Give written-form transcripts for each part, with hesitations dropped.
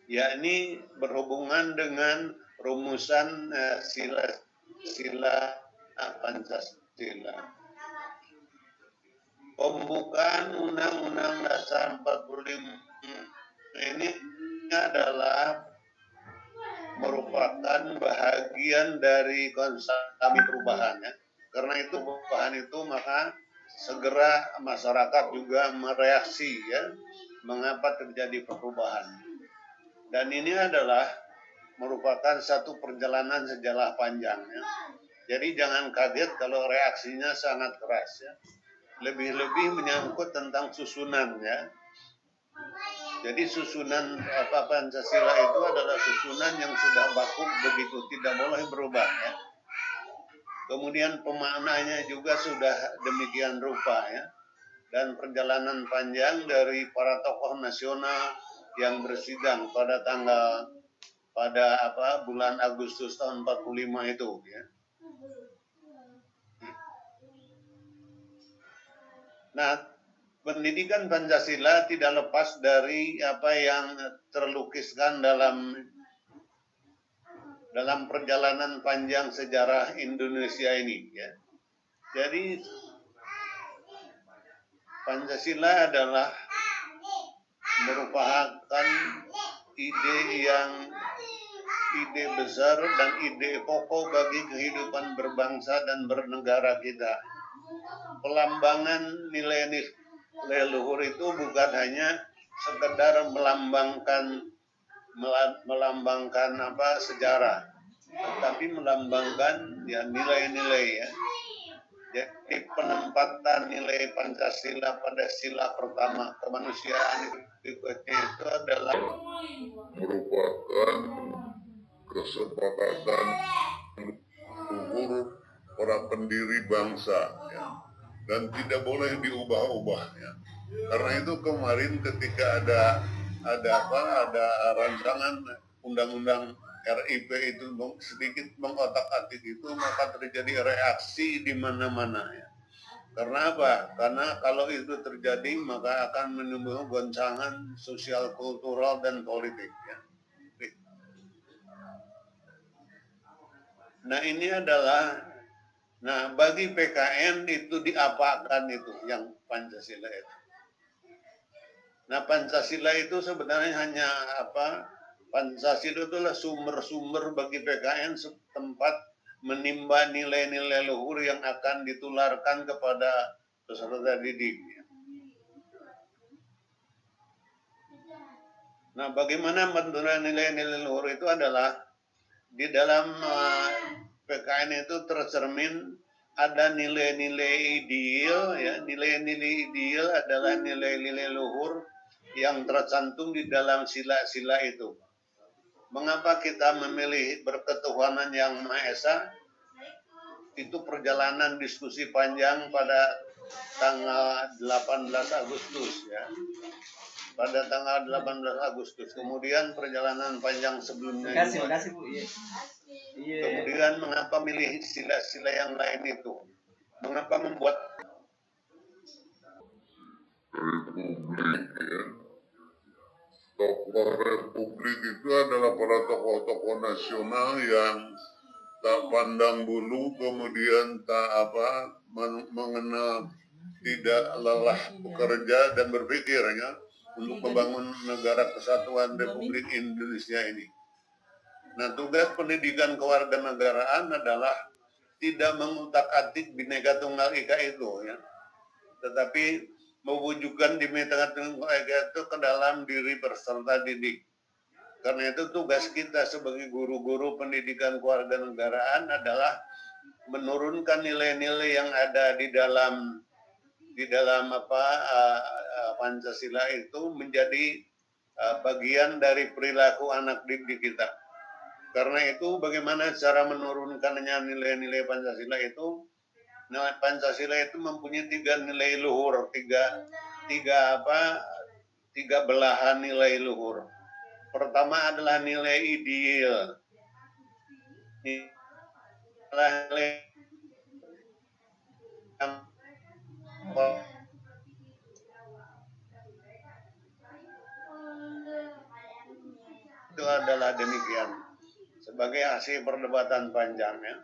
Ya, ini berhubungan dengan rumusan sila Pancasila. Pembukaan Undang-Undang Dasar 45 ini adalah merupakan bagian dari konstelasi perubahan ya. Karena itu perubahan itu maka segera masyarakat juga mereaksi ya, mengapa terjadi perubahan. Dan ini adalah merupakan satu perjalanan sejarah panjang ya. Jadi jangan kaget kalau reaksinya sangat keras ya. Lebih-lebih menyangkut tentang susunan ya. Jadi susunan Pancasila itu adalah susunan yang sudah baku begitu, tidak boleh berubah ya. Kemudian pemaknanya juga sudah demikian rupa ya. Dan perjalanan panjang dari para tokoh nasional yang bersidang pada bulan Agustus tahun 45 itu ya. Nah, pendidikan Pancasila tidak lepas dari apa yang terlukiskan dalam perjalanan panjang sejarah Indonesia ini ya. Jadi Pancasila adalah merupakan ide besar dan ide pokok bagi kehidupan berbangsa dan bernegara kita. Pelambangan nilai luhur itu bukan hanya sekedar melambangkan sejarah, tetapi melambangkan ya nilai-nilai ya. Jadi penempatan nilai Pancasila pada sila pertama kemanusiaan itu adalah merupakan kesepakatan luhur para pendiri bangsa ya, dan tidak boleh diubah-ubah ya. Karena itu kemarin ketika ada rancangan undang-undang RIP itu sedikit mengotak-atik itu, maka terjadi reaksi di mana-mana ya. Karena apa? Karena kalau itu terjadi maka akan menimbulkan goncangan sosial, kultural, dan politik ya. Nah ini adalah, bagi PKN itu diapakan itu yang Pancasila itu. Nah Pancasila itu sebenarnya hanya Pancasila itulah sumber-sumber bagi PKN setempat menimba nilai-nilai luhur yang akan ditularkan kepada peserta didik. Nah, bagaimana mentular nilai-nilai luhur itu adalah di dalam PKN itu tercermin ada nilai-nilai ideal ya. Nilai-nilai ideal adalah nilai-nilai luhur yang tercantum di dalam sila-sila itu. Mengapa kita memilih berketuhanan yang Maha Esa? Itu perjalanan diskusi panjang pada tanggal 18 Agustus ya. Pada tanggal 18 Agustus. Kemudian perjalanan panjang sebelumnya. Makasih Bu. Iya. Kemudian mengapa milih sila-sila yang lain itu? Mengapa membuat republik ya. Tokoh republik itu adalah para tokoh-tokoh nasional yang tak pandang bulu, kemudian mengenal, tidak lelah bekerja dan berpikirnya untuk membangun negara kesatuan Republik Indonesia ini. Nah, tugas pendidikan kewarganegaraan adalah tidak mengutak-atik Bhinneka Tunggal Ika itu ya, tetapi mewujudkan Bhinneka Tunggal Ika itu ke dalam diri peserta didik. Karena itu tugas kita sebagai guru-guru pendidikan kewarganegaraan adalah menurunkan nilai-nilai yang ada di dalam Pancasila itu menjadi bagian dari perilaku anak didik kita. Karena itu bagaimana cara menurunkannya nilai-nilai Pancasila itu? Pancasila itu mempunyai 3 nilai luhur, tiga belahan nilai luhur. Pertama adalah nilai ideal. Nilai yang adalah demikian sebagai hasil perdebatan panjang ya.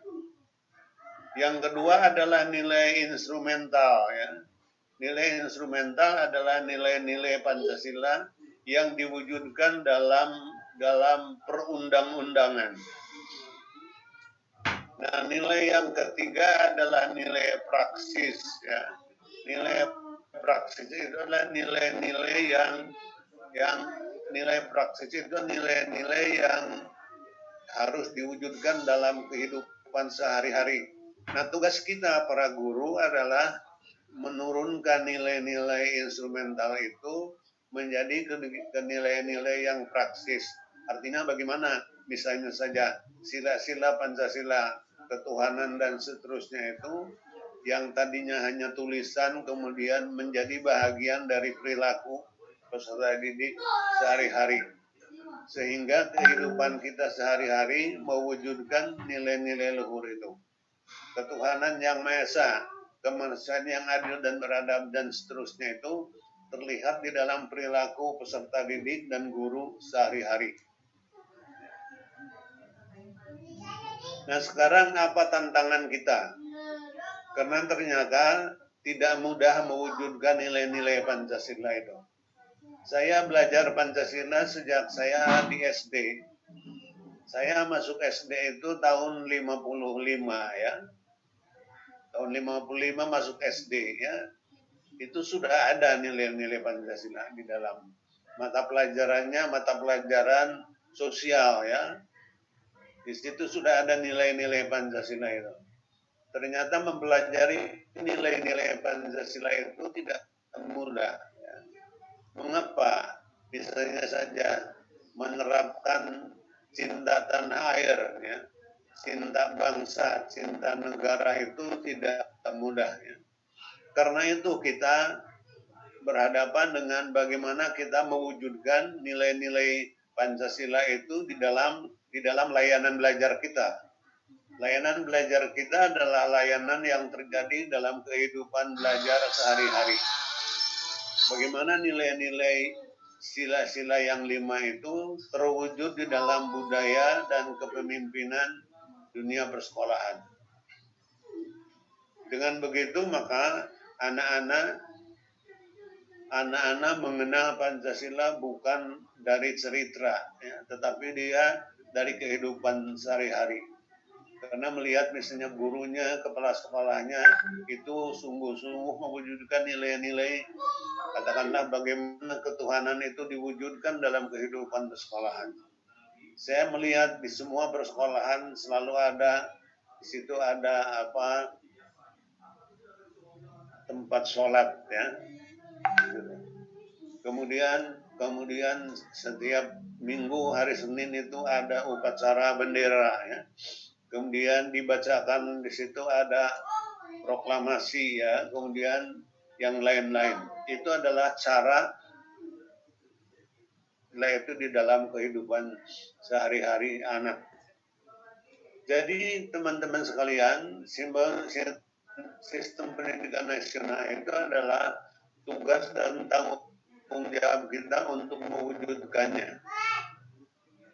Yang kedua adalah nilai instrumental ya. Nilai instrumental adalah nilai-nilai Pancasila yang diwujudkan dalam perundang-undangan. Nah, nilai yang ketiga adalah nilai praksis ya. Nilai praksis itu adalah nilai-nilai yang nilai praksis itu nilai-nilai yang harus diwujudkan dalam kehidupan sehari-hari. Nah, tugas kita para guru adalah menurunkan nilai-nilai instrumental itu menjadi ke nilai-nilai yang praksis. Artinya bagaimana? Misalnya saja sila-sila Pancasila, ketuhanan dan seterusnya itu yang tadinya hanya tulisan kemudian menjadi bahagian dari perilaku peserta didik sehari-hari. Sehingga kehidupan kita sehari-hari mewujudkan nilai-nilai luhur itu. Ketuhanan yang Maha Esa, kemanusiaan yang adil dan beradab dan seterusnya itu terlihat di dalam perilaku peserta didik dan guru sehari-hari. Nah, sekarang apa tantangan kita? Karena ternyata tidak mudah mewujudkan nilai-nilai Pancasila itu. Saya belajar Pancasila sejak saya di SD. Saya masuk SD itu tahun 55 ya. Tahun 55 masuk SD ya. Itu sudah ada nilai-nilai Pancasila di dalam mata pelajarannya, mata pelajaran sosial ya. Di situ sudah ada nilai-nilai Pancasila itu. Ternyata mempelajari nilai-nilai Pancasila itu tidak mudah. Ya. Mengapa? Misalnya saja menerapkan cinta tanah air, ya, cinta bangsa, cinta negara itu tidak mudah. Ya. Karena itu kita berhadapan dengan bagaimana kita mewujudkan nilai-nilai Pancasila itu di dalam layanan belajar kita. Layanan belajar kita adalah layanan yang terjadi dalam kehidupan belajar sehari-hari. Bagaimana nilai-nilai sila-sila yang 5 itu terwujud di dalam budaya dan kepemimpinan dunia persekolahan. Dengan begitu maka anak-anak mengenal Pancasila bukan dari cerita, ya, tetapi dia dari kehidupan sehari-hari. Karena melihat misalnya gurunya, kepala sekolahnya itu sungguh-sungguh mewujudkan nilai-nilai, katakanlah bagaimana ketuhanan itu diwujudkan dalam kehidupan persekolahan. Saya melihat di semua persekolahan selalu ada, di situ ada tempat sholat ya. Kemudian setiap minggu hari Senin itu ada upacara bendera ya. Kemudian dibacakan di situ ada proklamasi ya, kemudian yang lain-lain. Itu adalah cara itu di dalam kehidupan sehari-hari anak. Jadi teman-teman sekalian, sistem pendidikan nasional itu adalah tugas dan tanggung jawab kita untuk mewujudkannya.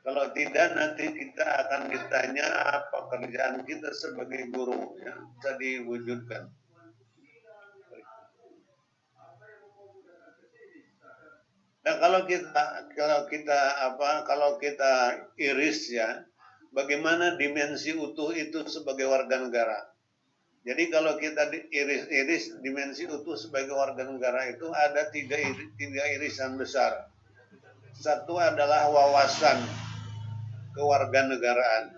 Kalau tidak nanti kita akan ditanya apa kerjaan kita sebagai guru yang bisa diwujudkan. Nah, kalau kita iris ya, bagaimana dimensi utuh itu sebagai warga negara. Jadi kalau kita iris dimensi utuh sebagai warga negara itu ada tiga irisan besar. Satu adalah wawasan kewarganegaraan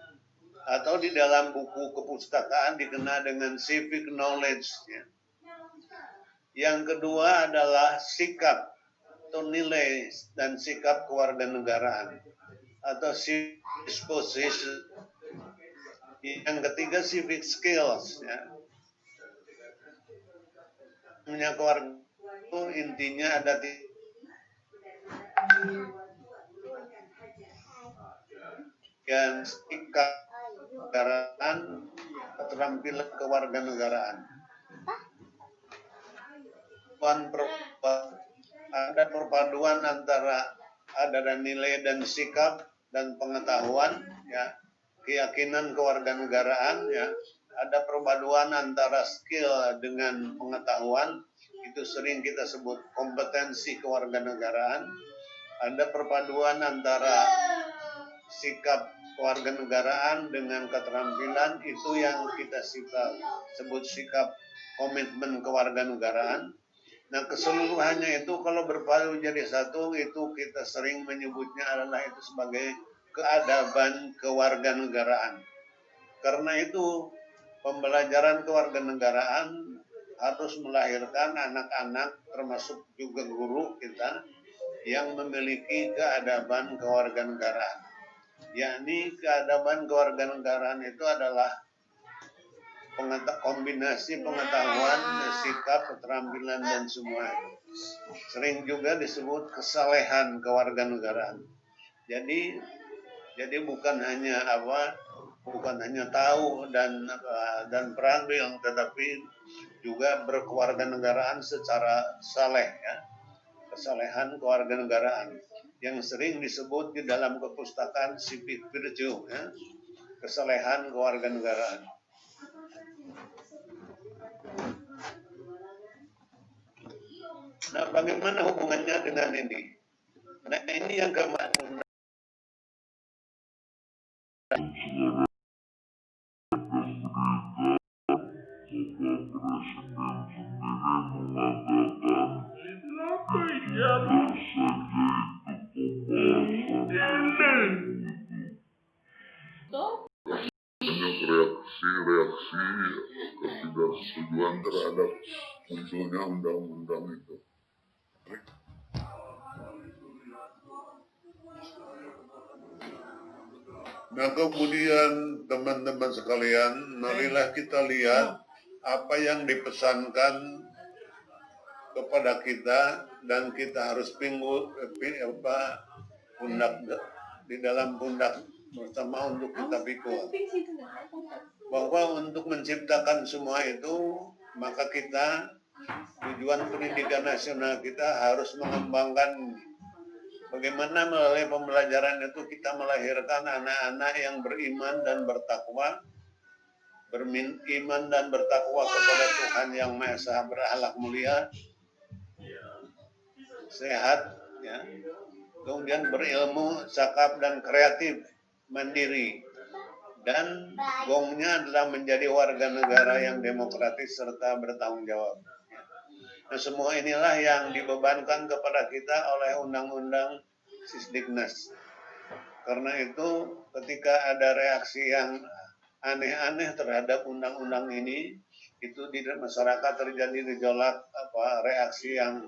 atau di dalam buku kepustakaan dikenal dengan civic knowledge ya. Yang kedua adalah sikap atau nilai dan sikap kewarganegaraan atau civic disposition. Yang ketiga civic skills ya. Kewarganegaraan itu intinya ada yang sikap kewarganegaraan, keterampilan kewarganegaraan. Ada perpaduan antara ada nilai dan sikap dan pengetahuan, ya, keyakinan kewarganegaraan, ya, ada perpaduan antara skill dengan pengetahuan, itu sering kita sebut kompetensi kewarganegaraan. Ada perpaduan antara sikap kewarganegaraan dengan keterampilan, itu yang kita sebut sikap komitmen kewarganegaraan. Nah, keseluruhannya itu kalau berpadu jadi satu, itu kita sering menyebutnya adalah itu sebagai keadaban kewarganegaraan. Karena itu pembelajaran kewarganegaraan harus melahirkan anak-anak, termasuk juga guru kita, yang memiliki keadaban kewarganegaraan. Yakni keadaban kewarganegaraan itu adalah kombinasi pengetahuan, sikap, keterampilan, dan semua. Sering juga disebut kesalehan kewarganegaraan. Jadi bukan hanya tahu dan perabil, tetapi juga berkewarganegaraan secara saleh, ya. Kesalehan kewarganegaraan yang sering disebut di dalam kepustakaan civic virtue, ya. Kesalehan kewarganegaraan. Nah, bagaimana hubungannya dengan ini? Nah, ini yang kemarin reaksi ketidaksetujuan terhadap munculnya undang-undang itu. Nah, kemudian teman-teman sekalian, marilah kita lihat apa yang dipesankan kepada kita, dan kita harus pundak di dalam pundak bersama untuk kita pikul. Bahwa untuk menciptakan semua itu, maka kita, tujuan pendidikan nasional kita harus mengembangkan bagaimana melalui pembelajaran itu kita melahirkan anak-anak yang beriman dan bertakwa, beriman dan bertakwa kepada Tuhan yang Maha Esa, berakhlak mulia, sehat, ya, kemudian berilmu, cakap dan kreatif, mandiri, dan gongnya adalah menjadi warga negara yang demokratis serta bertanggung jawab. Nah, semua inilah yang dibebankan kepada kita oleh Undang-Undang Sisdiknas. Karena itu, ketika ada reaksi yang aneh-aneh terhadap undang-undang ini, itu di masyarakat terjadi gejolak, reaksi yang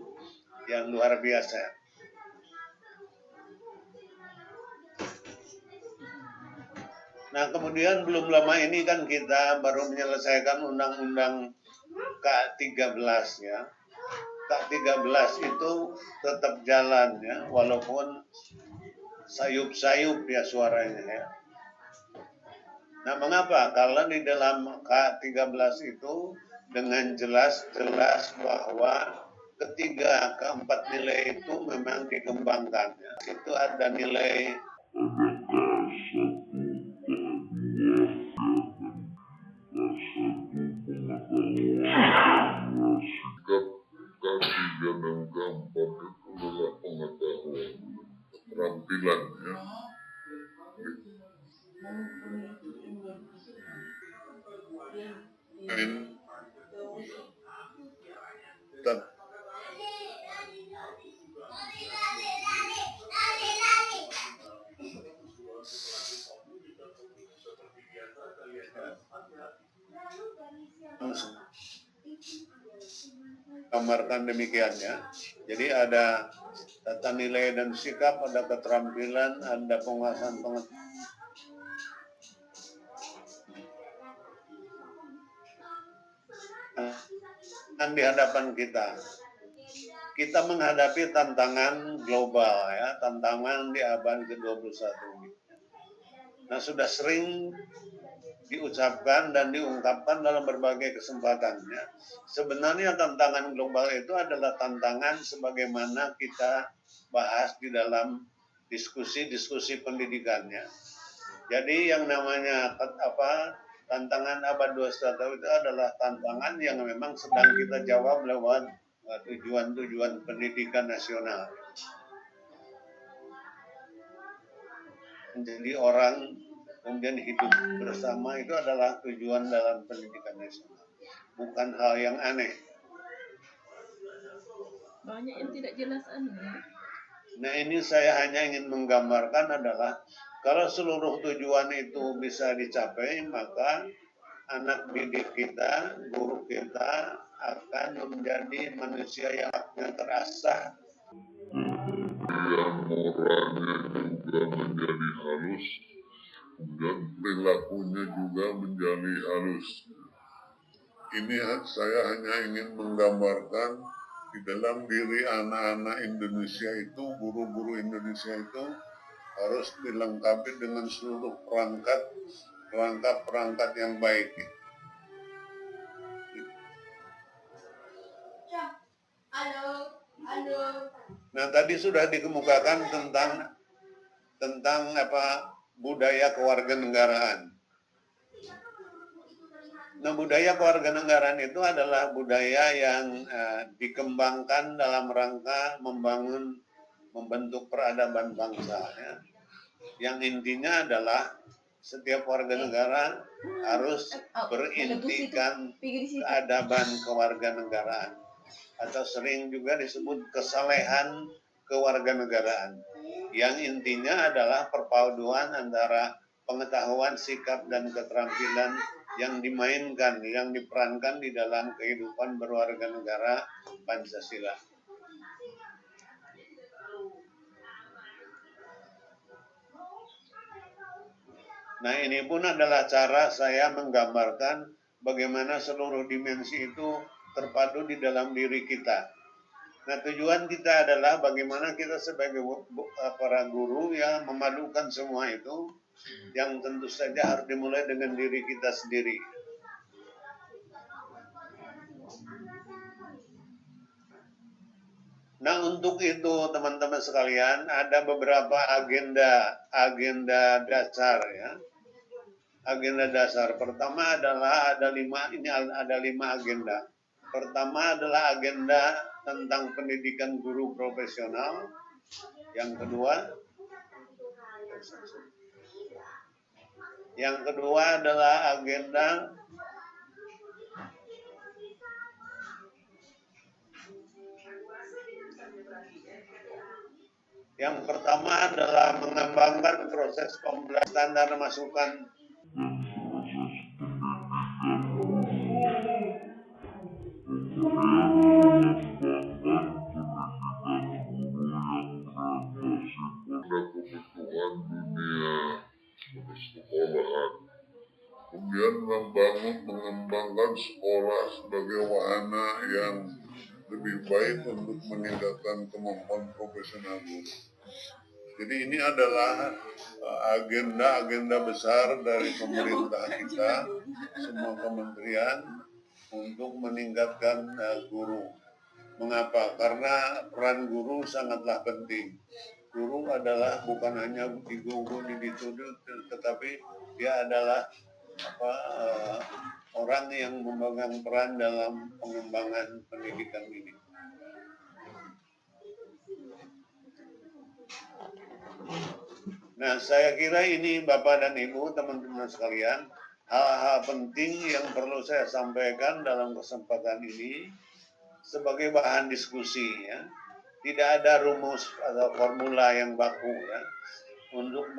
luar biasa. Nah, kemudian belum lama ini kan kita baru menyelesaikan Undang-Undang K13, ya. K13 itu tetap jalan, ya, walaupun sayup-sayup ya suaranya, ya. Nah, mengapa? Karena di dalam K13 itu dengan jelas bahwa ketiga, keempat nilai itu memang dikembangkan, ya. Itu ada nilai ketiga dan keempat itu adalah pengetahuan, keterampilan, ya. Gambarkan demikian, ya. Jadi ada tata nilai dan sikap, ada keterampilan, ada penguasaan pengetahuan. Di hadapan kita menghadapi tantangan global, ya, tantangan di abad ke-21. Nah, sudah sering diucapkan dan diungkapkan dalam berbagai kesempatan, ya. Sebenarnya tantangan global itu adalah tantangan sebagaimana kita bahas di dalam diskusi-diskusi pendidikannya. Jadi yang namanya tantangan abad 21 itu adalah tantangan yang memang sedang kita jawab lewat tujuan-tujuan pendidikan nasional. Menjadi orang kemudian hidup bersama itu adalah tujuan dalam pendidikan nasional. Bukan hal yang aneh. Banyak yang tidak jelas aneh. Nah ini saya hanya ingin menggambarkan adalah kalau seluruh tujuan itu bisa dicapai, maka anak didik kita, guru kita akan menjadi manusia yang terasah. Yang moralnya juga menjadi halus dan perilakunya juga menjadi halus. Ini saya hanya ingin menggambarkan di dalam diri anak-anak Indonesia itu, guru-guru Indonesia itu harus dilengkapi dengan seluruh perangkat yang baik. Nah tadi sudah dikemukakan tentang budaya kewarganegaraan. Nah, budaya kewarganegaraan itu adalah budaya yang dikembangkan dalam rangka membentuk peradaban bangsa. Ya. Yang intinya adalah setiap warga negara harus berintikan keadaban kewarganegaraan, atau sering juga disebut kesalehan kewarganegaraan. Yang intinya adalah perpaduan antara pengetahuan, sikap, dan keterampilan yang dimainkan, yang diperankan di dalam kehidupan berwarga negara Pancasila. Nah ini pun adalah cara saya menggambarkan bagaimana seluruh dimensi itu terpadu di dalam diri kita. Nah tujuan kita adalah bagaimana kita sebagai para guru yang memadukan semua itu, yang tentu saja harus dimulai dengan diri kita sendiri. Nah untuk itu teman-teman sekalian ada beberapa agenda dasar ya. Agenda dasar pertama adalah ada lima agenda. Pertama adalah agenda tentang pendidikan guru profesional. Yang kedua adalah agenda yang pertama adalah mengembangkan proses pembelajaran standar masukan kebutuhan dunia sekolahan. Kemudian mengembangkan sekolah sebagai wahana yang lebih baik untuk meningkatkan kemampuan profesional guru. Jadi ini adalah agenda besar dari pemerintah kita, semua kementerian untuk meningkatkan guru. Mengapa? Karena peran guru sangatlah penting. Guru adalah bukan hanya dituduh, tetapi dia adalah orang yang memegang peran dalam pengembangan pendidikan ini. Nah, saya kira ini Bapak dan Ibu, teman-teman sekalian, hal-hal penting yang perlu saya sampaikan dalam kesempatan ini sebagai bahan diskusi ya. Tidak ada rumus atau formula yang baku ya. Untuk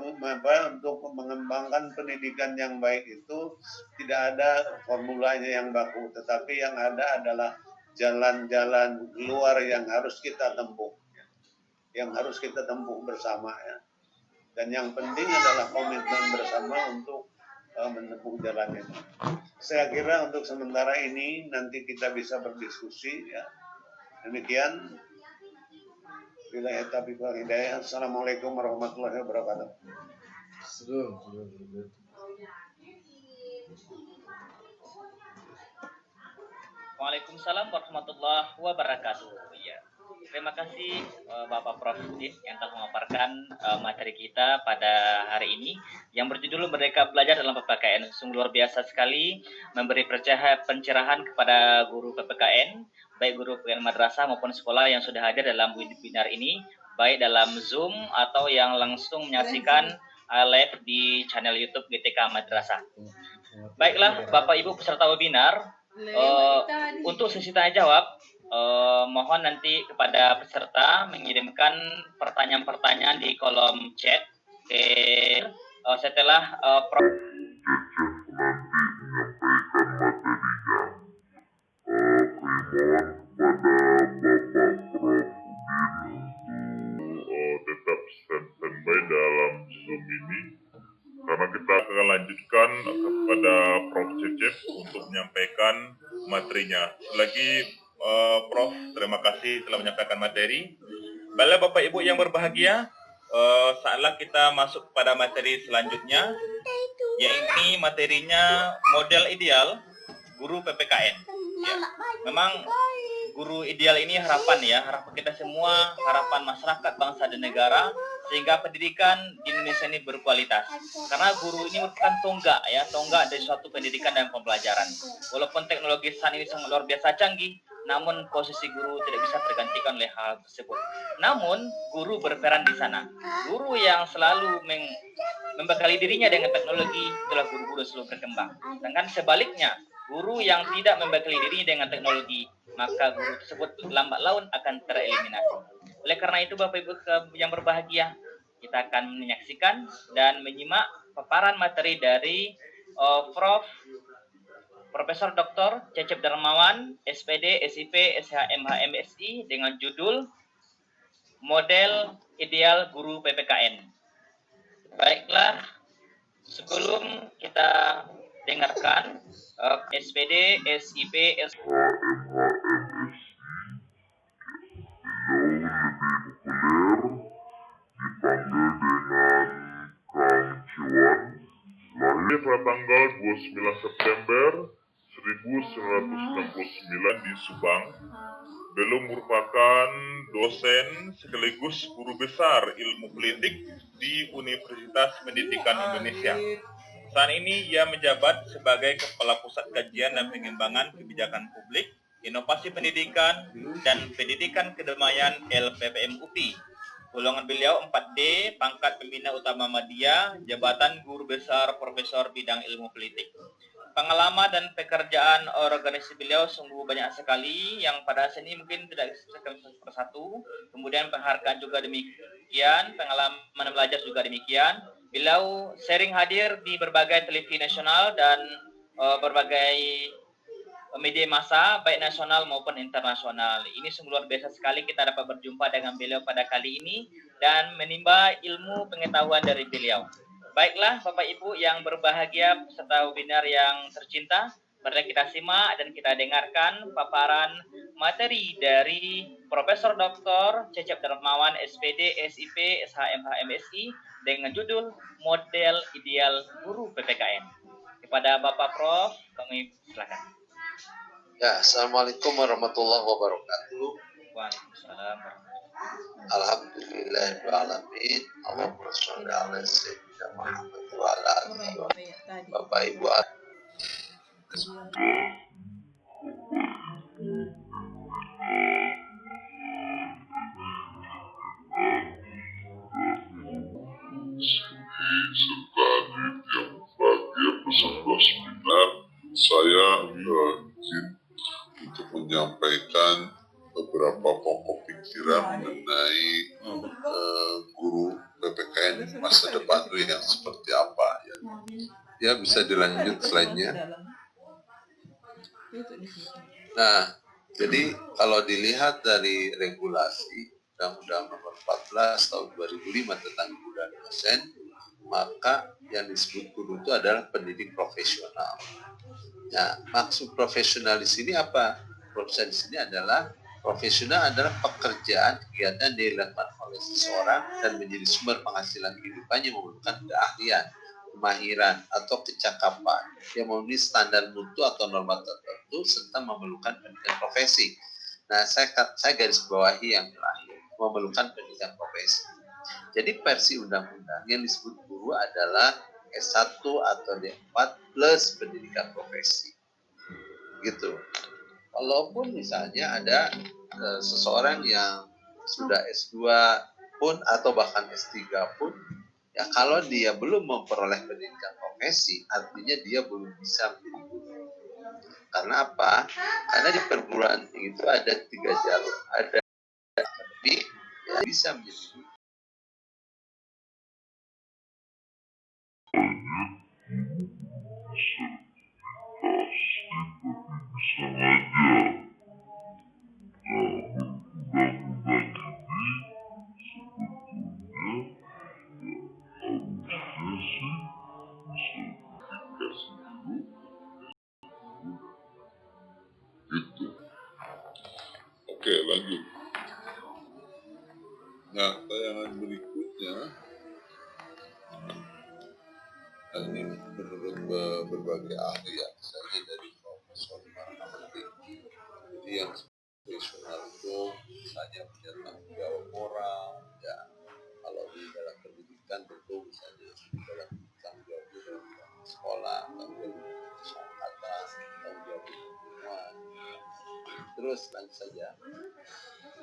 mengembangkan pendidikan yang baik itu tidak ada formulanya yang baku, tetapi yang ada adalah jalan-jalan keluar yang harus kita tempuh, yang harus kita tempuh bersama ya. Dan yang penting adalah komitmen bersama untuk menempuh jalan itu. Saya kira untuk sementara ini nanti kita bisa berdiskusi ya. Demikian. Billahi taufiq wal hidayah. Assalamualaikum warahmatullahi wabarakatuh. Waalaikumsalam warahmatullahi wabarakatuh. Ya. Terima kasih Bapak Prof. Udin yang telah memaparkan materi kita pada hari ini yang berjudul Merdeka Belajar dalam PPKN. Sungguh luar biasa sekali memberi pencerahan kepada guru PPKN, baik guru PPKN madrasah maupun sekolah yang sudah hadir dalam webinar ini, baik dalam Zoom atau yang langsung menyaksikan live di channel YouTube GTK Madrasah. Baiklah Bapak Ibu peserta webinar, untuk sesi tanya jawab, mohon nanti kepada peserta mengirimkan pertanyaan-pertanyaan di kolom chat. Setelah Prof. tetap standby dalam Zoom ini karena kita akan lanjutkan kepada Prof. Cecep untuk menyampaikan materinya. Lagi Prof, terima kasih telah menyampaikan materi. Baiklah Bapak Ibu yang berbahagia, saatlah kita masuk pada materi selanjutnya, yaitu materinya model ideal guru PPKN. Ya, memang guru ideal ini harapan kita semua, harapan masyarakat, bangsa dan negara, sehingga pendidikan di Indonesia ini berkualitas. Karena guru ini merupakan tonggak dari suatu pendidikan dan pembelajaran. Walaupun teknologi saat ini sangat luar biasa canggih, namun posisi guru tidak bisa tergantikan oleh hal tersebut. Namun guru berperan di sana. Guru yang selalu membekali dirinya dengan teknologi itulah guru-guru selalu berkembang. Sedangkan sebaliknya, guru yang tidak membekali dirinya dengan teknologi, maka guru tersebut lambat laun akan tereliminasi. Oleh karena itu Bapak Ibu yang berbahagia, kita akan menyaksikan dan menyimak paparan materi dari Profesor Dr. Cecep Darmawan, SPD, SIP, SHMH, MSI dengan judul Model Ideal Guru PPKN. Baiklah, sebelum kita dengarkan SPD, SIP, lahir pada tanggal 29 September 1969 di Subang. Beliau merupakan dosen sekaligus guru besar ilmu politik di Universitas Pendidikan Indonesia. Saat ini ia menjabat sebagai Kepala Pusat Kajian dan Pengembangan Kebijakan Publik, Inovasi Pendidikan, dan Pendidikan Kedamaian LPPM UPI. Golongan beliau 4D, pangkat pembina utama media, jabatan guru besar profesor bidang ilmu politik. Pengalaman dan pekerjaan organisasi beliau sungguh banyak sekali, yang pada sini mungkin tidak persatu. Kemudian penghargaan juga demikian, pengalaman belajar juga demikian. Beliau sering hadir di berbagai televisi nasional dan berbagai media massa, baik nasional maupun internasional. Ini sungguh luar biasa sekali kita dapat berjumpa dengan beliau pada kali ini dan menimba ilmu pengetahuan dari beliau. Baiklah Bapak Ibu yang berbahagia peserta webinar yang tercinta, mari kita simak dan kita dengarkan paparan materi dari Profesor Dr. Cecep Darmawan, SPD, SIP, SHMH, MSI dengan judul Model Ideal Guru PPKN. Kepada Bapak Prof, kami silakan. Ya, Assalamualaikum warahmatullahi wabarakatuh. Waalaikumsalam. Alhamdulillahirrahmanirrahim. Allahumma sholli ala sayyidina Muhammad wa ala alihi wa Bapak Ibu. Serta adik yang berbahagia peserta seminar, saya izin untuk menyampaikan beberapa pokok pikiran mengenai guru PPKN masa depan itu yang seperti apa ya. Ya, bisa dilanjut slide-nya. Nah, jadi kalau dilihat dari regulasi Undang-Undang Nomor 14 Tahun 2005 tentang guru dan dosen, maka yang disebut guru itu adalah pendidik profesional. Nah, maksud profesional di sini apa? Profesional di sini adalah pekerjaan kegiatan yang dilakukan oleh seseorang dan menjadi sumber penghasilan kehidupannya memerlukan keahlian, kemahiran atau kecakapan yang memenuhi standar mutu atau norma tertentu serta memerlukan pendidikan profesi. Nah, saya garis bawahi yang terakhir, memerlukan pendidikan profesi. Jadi versi undang-undang yang disebut guru adalah S1 atau D4 plus pendidikan profesi. Gitu. Walaupun misalnya ada seseorang yang sudah S2 pun atau bahkan S3 pun, ya kalau dia belum memperoleh pendidikan profesi, artinya dia belum bisa menjadi guru. Karena apa? Karena di perguruan tinggi itu ada 3 jalur. Ada lebih ya, bisa menjadi guru. Oke, lanjut. Nah, tayangan berikutnya ini menurut berbagai ahli ya, misalnya dari Profesor Marhamati. Jadi yang profesional itu misalnya punya tanggung jawab moral, ya kalau di dalam pendidikan tentu misalnya dalam tanggung jawab di dalam sekolah, tanggung jawab masyarakat, tanggung jawab lingkungan. Terus lanjut saja.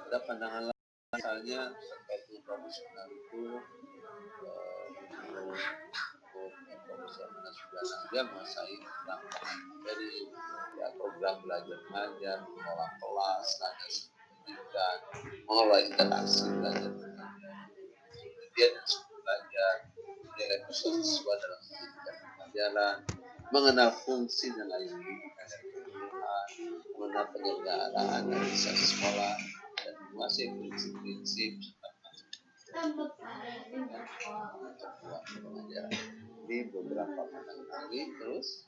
Ada pandangan lain misalnya terkait dengan profesional itu Profesor Nasudana dia menguasai tentang dari ya, program belajar mengajar, mengelola kelas, pendidikan, mengelola interaksi belajar mengajar, dia dan belajar, menjaga siswa dalam pendidikan pelajaran, mengenal fungsi dan lain-lain, mengenal penyelenggaraan administrasi sekolah, dan menguasai prinsip-prinsip pengajaran. Ini beberapa pandangan ahli. Terus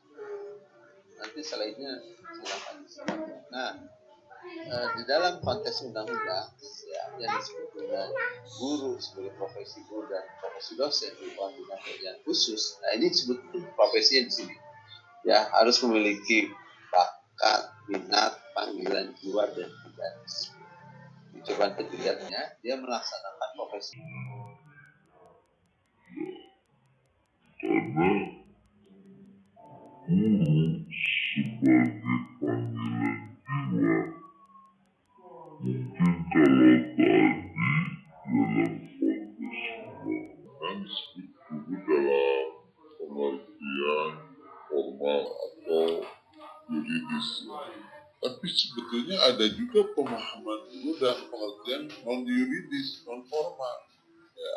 nanti selainnya silakan. Nah, di dalam konteks undang-undang ya, yang disebut dengan guru sebagai profesi guru dan profesi dosen merupakan bidang pekerjaan khusus. Nah, ini disebut profesi di sini. Ya, harus memiliki bakat, minat, panggilan jiwa dan idealisme. Cobaan ketiganya, dia melaksanakan profesi karena guru sebagai panggilan jiwa. Mungkin kalau tadi dalam konteks undang-undang disebut guru dalam pengertian formal atau yuridis. Tapi sebetulnya ada juga pemahaman guru dalam pengertian non-yuridis, non-formal. Ya,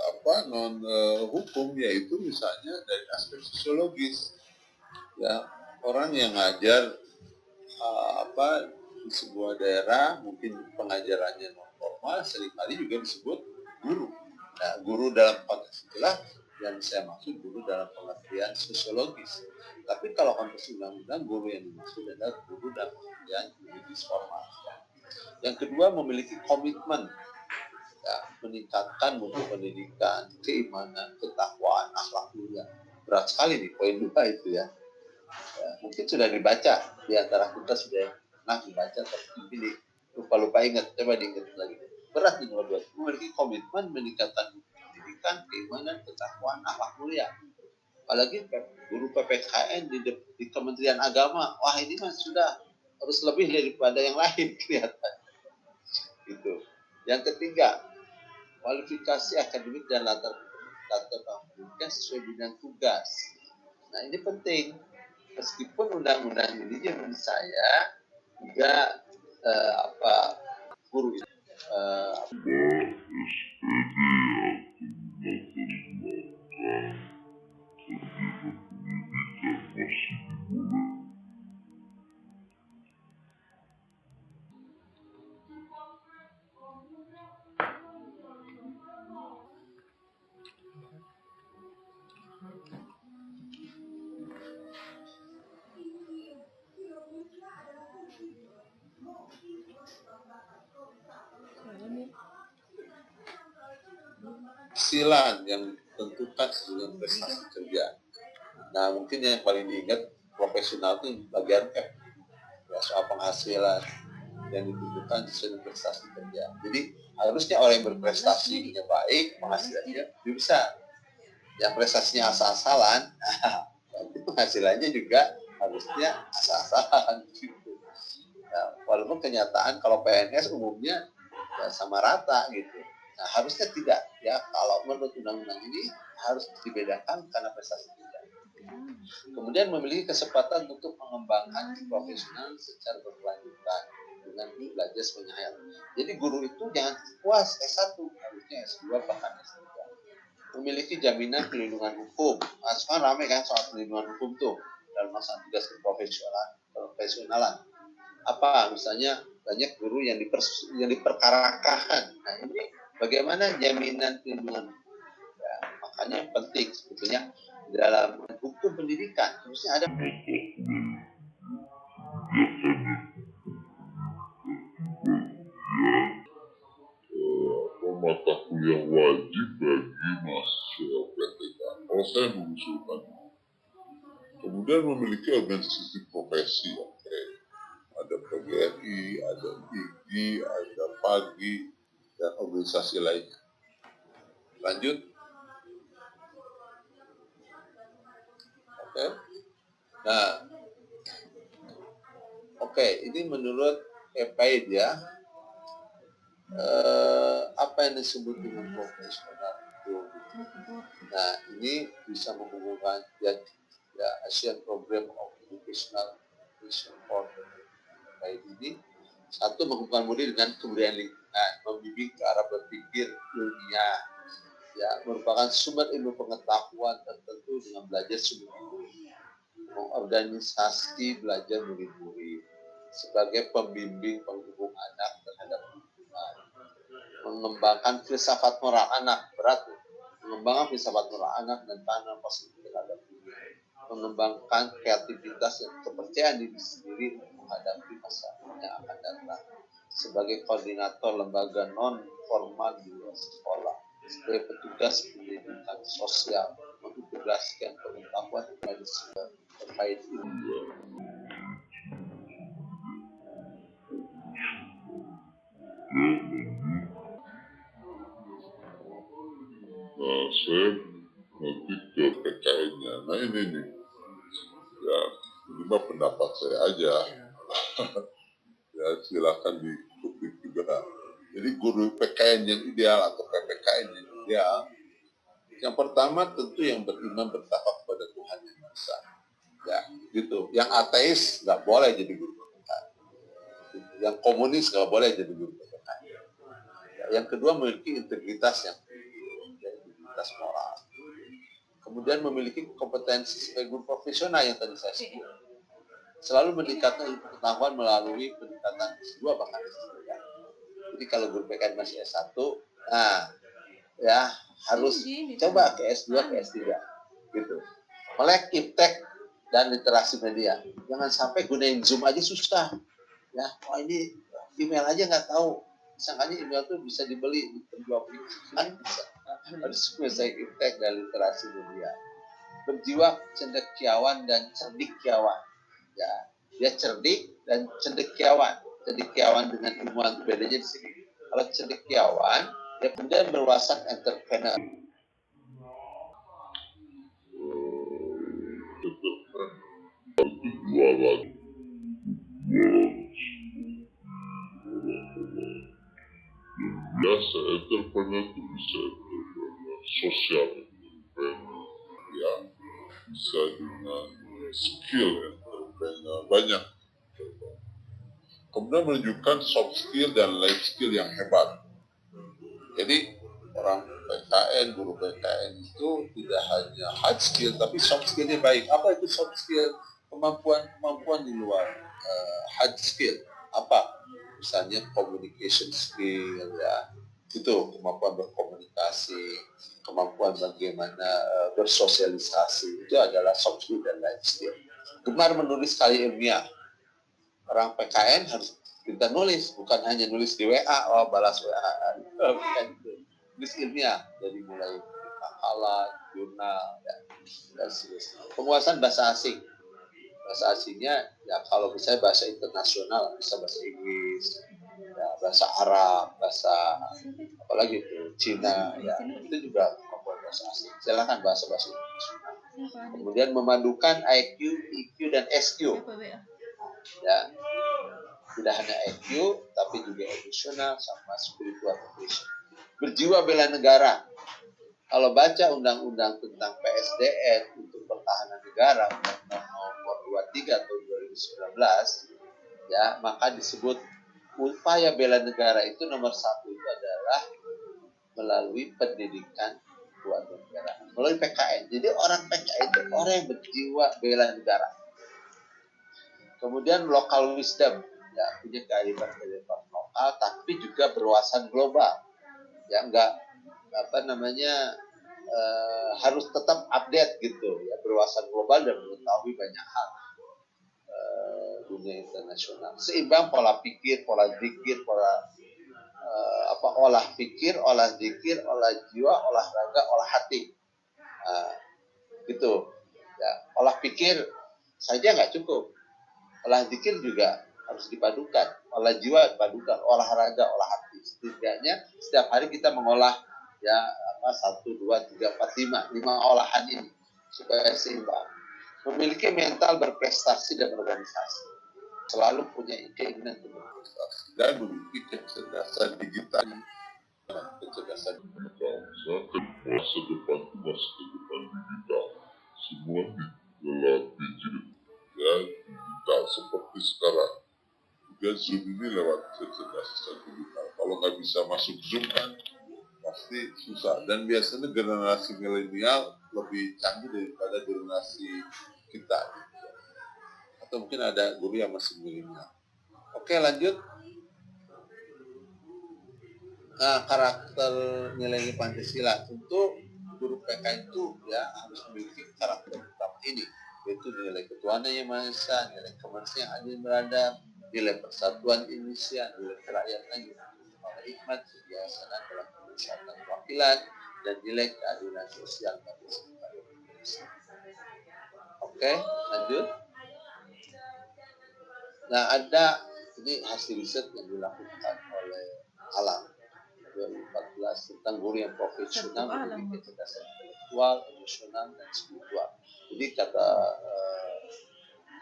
non-hukum, yaitu misalnya dari aspek sosiologis. Ya, orang yang ngajar di sebuah daerah, mungkin pengajarannya non formal, seringkali juga disebut guru. Nah, guru dalam konteks itulah yang saya maksud guru dalam pengertian sosiologis. Tapi kalau konteks undang-undang, guru yang dimaksud adalah guru dalam pengertian yuridis formal. Yang kedua, memiliki komitmen ya, meningkatkan mutu pendidikan, keimanan, ketakwaan, akhlak mulia. Berat sekali nih poin 2 itu ya. Ya, mungkin sudah dibaca di antara kita, sudah pernah dibaca, tapi mungkin lupa ingat, coba diingat lagi. Berat di nomor 2, memiliki komitmen meningkatkan pendidikan, keimanan, ketakwaan, akhlak mulia. Apalagi guru PPKN di Kementerian Agama, wah ini mas sudah harus lebih daripada yang lain kelihatan. Gitu. Yang ketiga, kualifikasi akademik dan latar pendidikan sesuai bidang tugas. Nah ini penting. Meskipun undang-undang ini menurut saya juga guru itu penghasilan yang ditentukan dengan prestasi kerja. Nah mungkin yang paling diingat profesional itu bagian F ya, soal penghasilan yang dibutuhkan sesuai dengan prestasi kerja. Jadi harusnya orang yang berprestasinya baik, penghasilannya bisa. Yang prestasinya asal-asalan, tapi penghasilannya juga harusnya asal-asalan. Nah, walaupun kenyataan kalau PNS umumnya ya sama rata gitu. Nah, harusnya tidak ya, kalau menurut undang-undang ini harus dibedakan karena prestasi kerja. Kemudian memiliki kesempatan untuk mengembangkan profesional secara berkelanjutan dengan belajar sebanyak hal. Jadi guru itu jangan puas S1, harusnya S2 bahkan S3. Memiliki jaminan perlindungan hukum. Nah, sekarang ramai kan soal perlindungan hukum tuh dalam masa tugas profesionalan. Apa misalnya banyak guru yang diperkarakan. Nah, ini bagaimana jaminan perlindungan? Ya, makanya penting sebetulnya dalam hukum pendidikan harusnya ada mata kuliah wajib bagi mahasiswa PTK. Kalau saya mengusulkan, kemudian memiliki organisasi profesi yang keren. Ada PGRI, ada IGI, ada PAGI, dan organisasi lainnya. lanjut. Oke. Nah, oke, ini menurut EPAID ya. Apa yang disebut dengan profesional itu? Nah, ini bisa menghubungkan ya Asian Program of Educational Education for EPAID ini. Satu, menghubungkan murid dengan kebudayaan lingkungan, membimbing ke arah berpikir ilmiah, ya, merupakan sumber ilmu pengetahuan tertentu dengan belajar sungguh-sungguh, mengorganisasi belajar murid-murid sebagai pembimbing penghubung anak terhadap lingkungan, mengembangkan filsafat moral anak, berat, mengembangkan filsafat moral anak dan tanam positif terhadap lingkungan, mengembangkan kreativitas dan kepercayaan diri sendiri untuk menghadapi masa yang akan datang, sebagai koordinator lembaga non formal di luar sekolah, sebagai petugas pendidikan sosial, mengintegrasikan pengetahuan terkait ilmu. Nah, saya nanti ke PKN-nya. Nah, ini nih, ya, ini mah pendapat saya aja. Ya, silakan diikuti juga. Jadi guru PKN yang ideal atau PPKN yang ideal, yang pertama tentu yang beriman bertakwa kepada Tuhan yang Maha Esa. Ya, gitu. Yang ateis nggak boleh jadi guru PPKN. Yang komunis nggak boleh jadi guru PPKN. Ya, yang kedua memiliki integritas yang integritas moral. Kemudian memiliki kompetensi sebagai guru profesional yang tadi saya sebut. Selalu meningkatkan ilmu pengetahuan melalui peningkatan S2 bahkan S3. Jadi kalau guru PKN masih S1, nah ya harus coba ke S2 ke S3 gitu. Melek iptek dan literasi media. Jangan sampai gunain Zoom aja susah. Ya, oh ini email aja nggak tahu. Sangkanya email tuh bisa dibeli terjual kan bisa. Harus menguasai iptek dan literasi media. Berjiwa cendekiawan dan cerdikiawan. Ya, dia cerdik dan cendekiawan. Cendekiawan dengan ilmuwan bedanya di sini. Kalau cendekiawan, dia kemudian berwawasan entrepreneur. Jualan. Biasa entrepreneur itu bisa dengan sosial entrepreneur, ya, bisa dengan skill entrepreneur, banyak. Kemudian menunjukkan soft skill dan life skill yang hebat. Jadi orang PKN, guru PKN itu tidak hanya hard skill, tapi soft skillnya baik. Apa itu soft skill? Kemampuan di luar hard skill. Apa? Misalnya communication skill, ya, itu kemampuan berkomunikasi, kemampuan bagaimana bersosialisasi, itu adalah soft skill dan life skill. Gemar menulis karya ilmiah. Orang PKN harus pintar nulis, bukan hanya nulis di WA, oh balas WA, bukan itu. Nulis ilmiah, dari mulai makalah, jurnal, ya, dan seterusnya. Penguasaan bahasa asing. Bahasa asingnya ya kalau misalnya bahasa internasional bisa bahasa Inggris, ya, bahasa Arab, bahasa apalagi itu Cina, ya itu juga membuat bahasa asing. Silakan bahasa-bahasa internasional. Kemudian memadukan IQ, EQ dan SQ. Ya, tidak hanya IQ tapi juga emosional sama spiritual vocation. Berjiwa bela negara. Kalau baca undang-undang tentang PSDN untuk pertahanan negara Undang-Undang nomor 23 tahun 2019, ya maka disebut upaya bela negara itu nomor 1 itu adalah melalui pendidikan keluarga negara, melalui PKN. Jadi orang PKN itu orang yang berjiwa bela negara. Kemudian local wisdom, ya punya kearifan lokal tapi juga berwawasan global, ya enggak harus tetap update gitu ya, berwawasan global dan mengetahui banyak hal dunia internasional. Seimbang pola pikir, pola zikir, pola olah pikir, olah zikir, olah jiwa, olahraga, olah hati, gitu ya. Olah pikir saja nggak cukup, olah zikir juga harus dipadukan, olah jiwa dipadukan, olahraga, olah hati. Setidaknya setiap hari kita mengolah ya 1, 2, 3, 4, 5 olahan ini supaya seimbang. Memiliki mental berprestasi dan organisasi, selalu punya keinginan untuk berprestasi dan memiliki kecerdasan digital. Kecerdasan digital, masa depan itu masa depan digital, semua lewat digital, ya digital seperti sekarang. Dan Zoom ini lewat kecerdasan digital. Kalau nggak bisa masuk Zoom kan pasti susah. Dan biasanya generasi milenial lebih canggih daripada generasi kita. Atau mungkin ada guru yang masih milenial. Oke, lanjut. Nah, karakter nilai Pancasila. Tentu guru PK itu ya harus memiliki karakter utama ini, yaitu nilai ketuhanan yang Maha Esa, nilai kemanusiaan yang adil beradab, nilai persatuan Indonesia, nilai kerakyatan yang hikmat, kebiasaan dalam perusahaan perwakilan, dan nilai keadilan sosial bagi semua Indonesia. Oke, lanjut. Nah, ada ini hasil riset yang dilakukan oleh Alam 2014 tentang guru yang profesional memiliki kecerdasan intelektual, emosional, dan spiritual. Jadi kata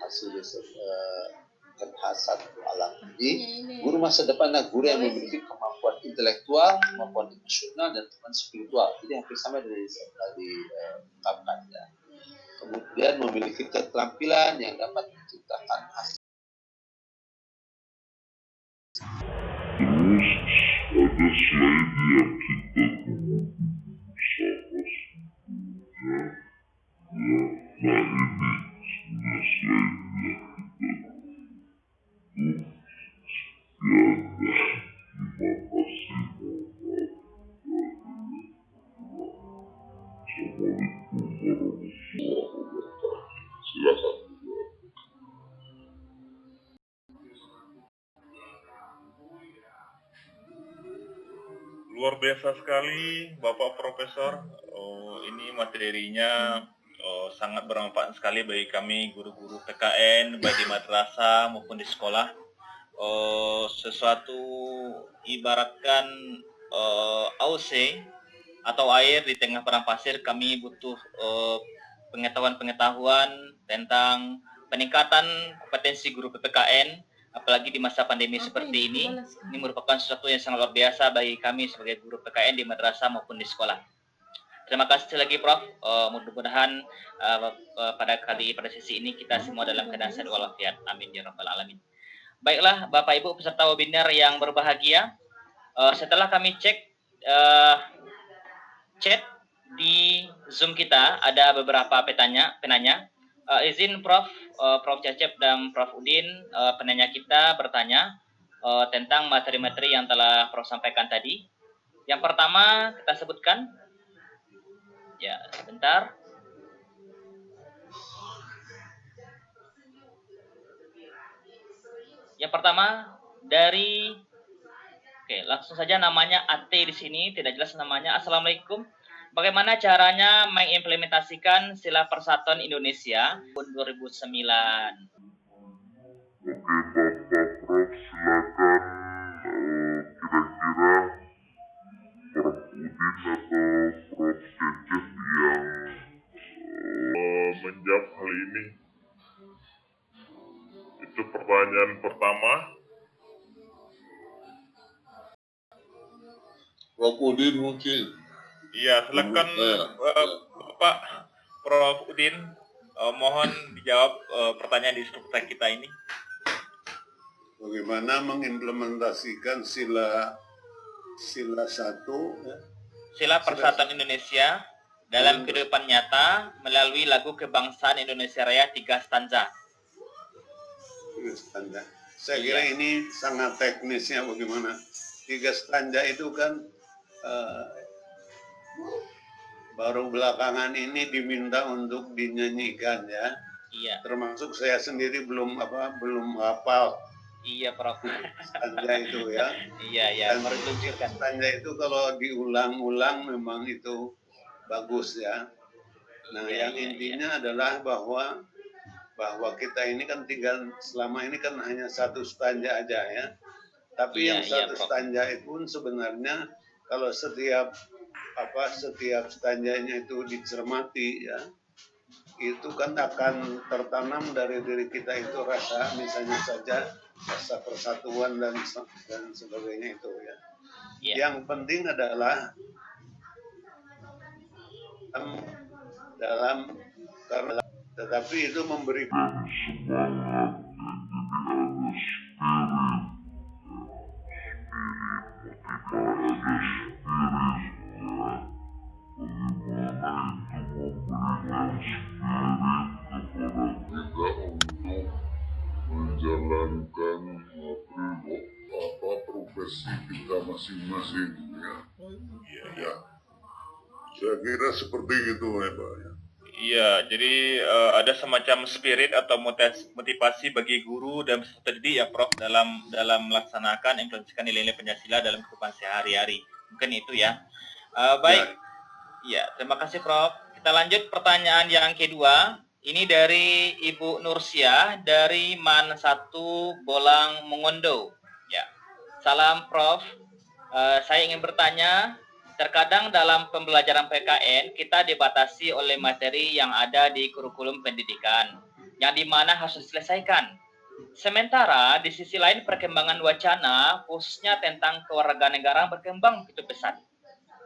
hasil riset satu Alam ini, guru masa depan adalah guru yang memiliki kemampuan intelektual, kemampuan emosional, dan kemampuan spiritual. Jadi hampir sama dari tadi ungkapkan ya. Kemudian memiliki keterampilan yang dapat menciptakan hasil. Terus ada slide yang kita tunggu sama sebelumnya, ya. Nah ini slide yang kita tunggu. Sekian dan terima kasih. Assalamualaikum warahmatullahi wabarakatuh. Silakan. Luar biasa sekali Bapak Profesor. Ini materinya sangat bermanfaat sekali bagi kami guru-guru PKN baik di madrasah maupun di sekolah. Sesuatu ibaratkan AOC atau air di tengah padang pasir. Kami butuh pengetahuan-pengetahuan tentang peningkatan kompetensi guru PPKN, apalagi di masa pandemi seperti ini. Ini merupakan sesuatu yang sangat luar biasa bagi kami sebagai guru PKN di madrasah maupun di sekolah. Terima kasih lagi Prof. Mudah-mudahan pada sesi ini kita semua dalam keadaan sehat walafiat. Amin ya rabbal alamin. Baiklah Bapak Ibu peserta webinar yang berbahagia, setelah kami cek chat di Zoom kita ada beberapa penanya. Izin Prof. Prof. Cecep dan Prof. Udin, penanya kita bertanya tentang materi-materi yang telah Prof. sampaikan tadi. Yang pertama kita sebutkan, ya sebentar. Yang pertama dari, oke langsung saja namanya AT di sini, tidak jelas namanya. Assalamualaikum. bagaimana caranya mengimplementasikan Sila Persatuan Indonesia tahun 2009? Oke, Bapak Prof, silakan kira-kira Prof Udin atau Prof Cecep yang menjawab hal ini. Itu pertanyaan pertama. Prof Udin mungkin. Iya, silakan Bapak Prof Udin, mohon dijawab pertanyaan di struktur kita ini. Bagaimana mengimplementasikan sila 1 ya? Sila Persatuan Indonesia dalam kehidupan nyata melalui lagu kebangsaan Indonesia Raya 3 stanza. Stanza. Saya kira ini sangat teknisnya bagaimana 3 stanza itu kan baru belakangan ini diminta untuk dinyanyikan ya. Iya. Termasuk saya sendiri belum hafal. Iya, Prof. Stanza itu ya. Iya, Dan harus diluncurkan. stanza itu kalau diulang-ulang memang itu bagus ya. Nah, yang intinya adalah bahwa kita ini kan selama ini kan hanya 1 stanza aja ya. Tapi yang 1 stanza itu pun sebenarnya kalau setiap stanzanya itu dicermati ya, itu kan akan tertanam dari diri kita itu rasa, misalnya saja rasa persatuan dan sebagainya itu ya. Yang penting adalah tetapi itu memberi semangat, menjalankan profesi kita masing-masing ya. Iya. Saya kira seperti itu ya Pak. Iya, jadi ada semacam spirit atau motivasi bagi guru dan peserta didik ya Prof dalam melaksanakan implementasikan nilai-nilai Pancasila dalam kehidupan sehari-hari. Mungkin itu ya. Baik. Ya, terima kasih Prof. Kita lanjut pertanyaan yang kedua. Ini dari Ibu Nursia dari MAN 1 Bolang Mongondo. Ya. Salam Prof. Saya ingin bertanya, terkadang dalam pembelajaran PKN kita dibatasi oleh materi yang ada di kurikulum pendidikan yang dimana harus diselesaikan. Sementara di sisi lain perkembangan wacana khususnya tentang kewarganegaraan berkembang begitu pesat.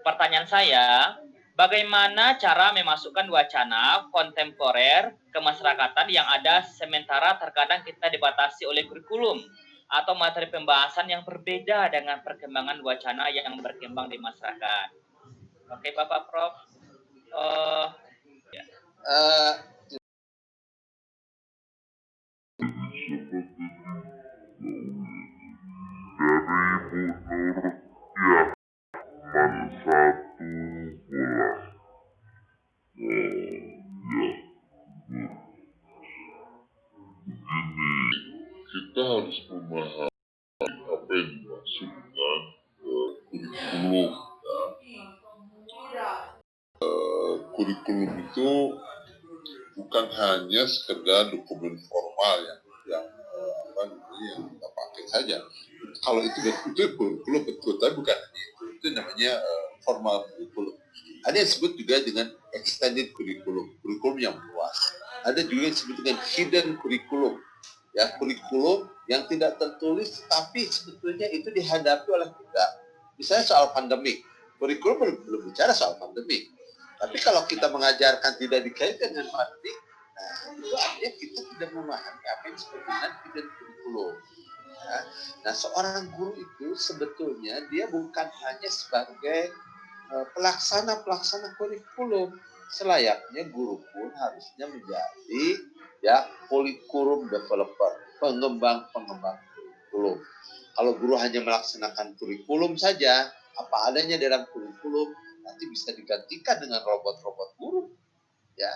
Pertanyaan saya, bagaimana cara memasukkan wacana kontemporer kemasyarakatan yang ada sementara terkadang kita dibatasi oleh kurikulum atau materi pembahasan yang berbeda dengan perkembangan wacana yang berkembang di masyarakat. Oke, Bapak Prof. Dari Bu Nur, ya, MAN 1 Bolang. Kita harus memahami apa yang dimaksud dengan kurikulum ya. Kurikulum itu bukan hanya sekedar dokumen formal yang kita pakai saja. Kalau itu kurikulum betul, tapi bukan itu namanya formal kurikulum. Ada yang disebut juga dengan extended kurikulum yang luas. Ada juga yang disebut dengan hidden kurikulum, ya, kurikulum yang tidak tertulis tapi sebetulnya itu dihadapi oleh kita. Misalnya soal pandemik, kurikulum belum bicara soal pandemik. Tapi kalau kita mengajarkan tidak dikaitkan dengan pandemik, nah itu artinya kita tidak memahami apa yang disebut dengan hidden kurikulum. Ya. Nah, seorang guru itu sebetulnya dia bukan hanya sebagai pelaksana kurikulum. Selayaknya guru pun harusnya menjadi ya kurikulum developer, pengembang kurikulum. Kalau guru hanya melaksanakan kurikulum saja, apa adanya dalam kurikulum, nanti bisa digantikan dengan robot-robot guru, ya,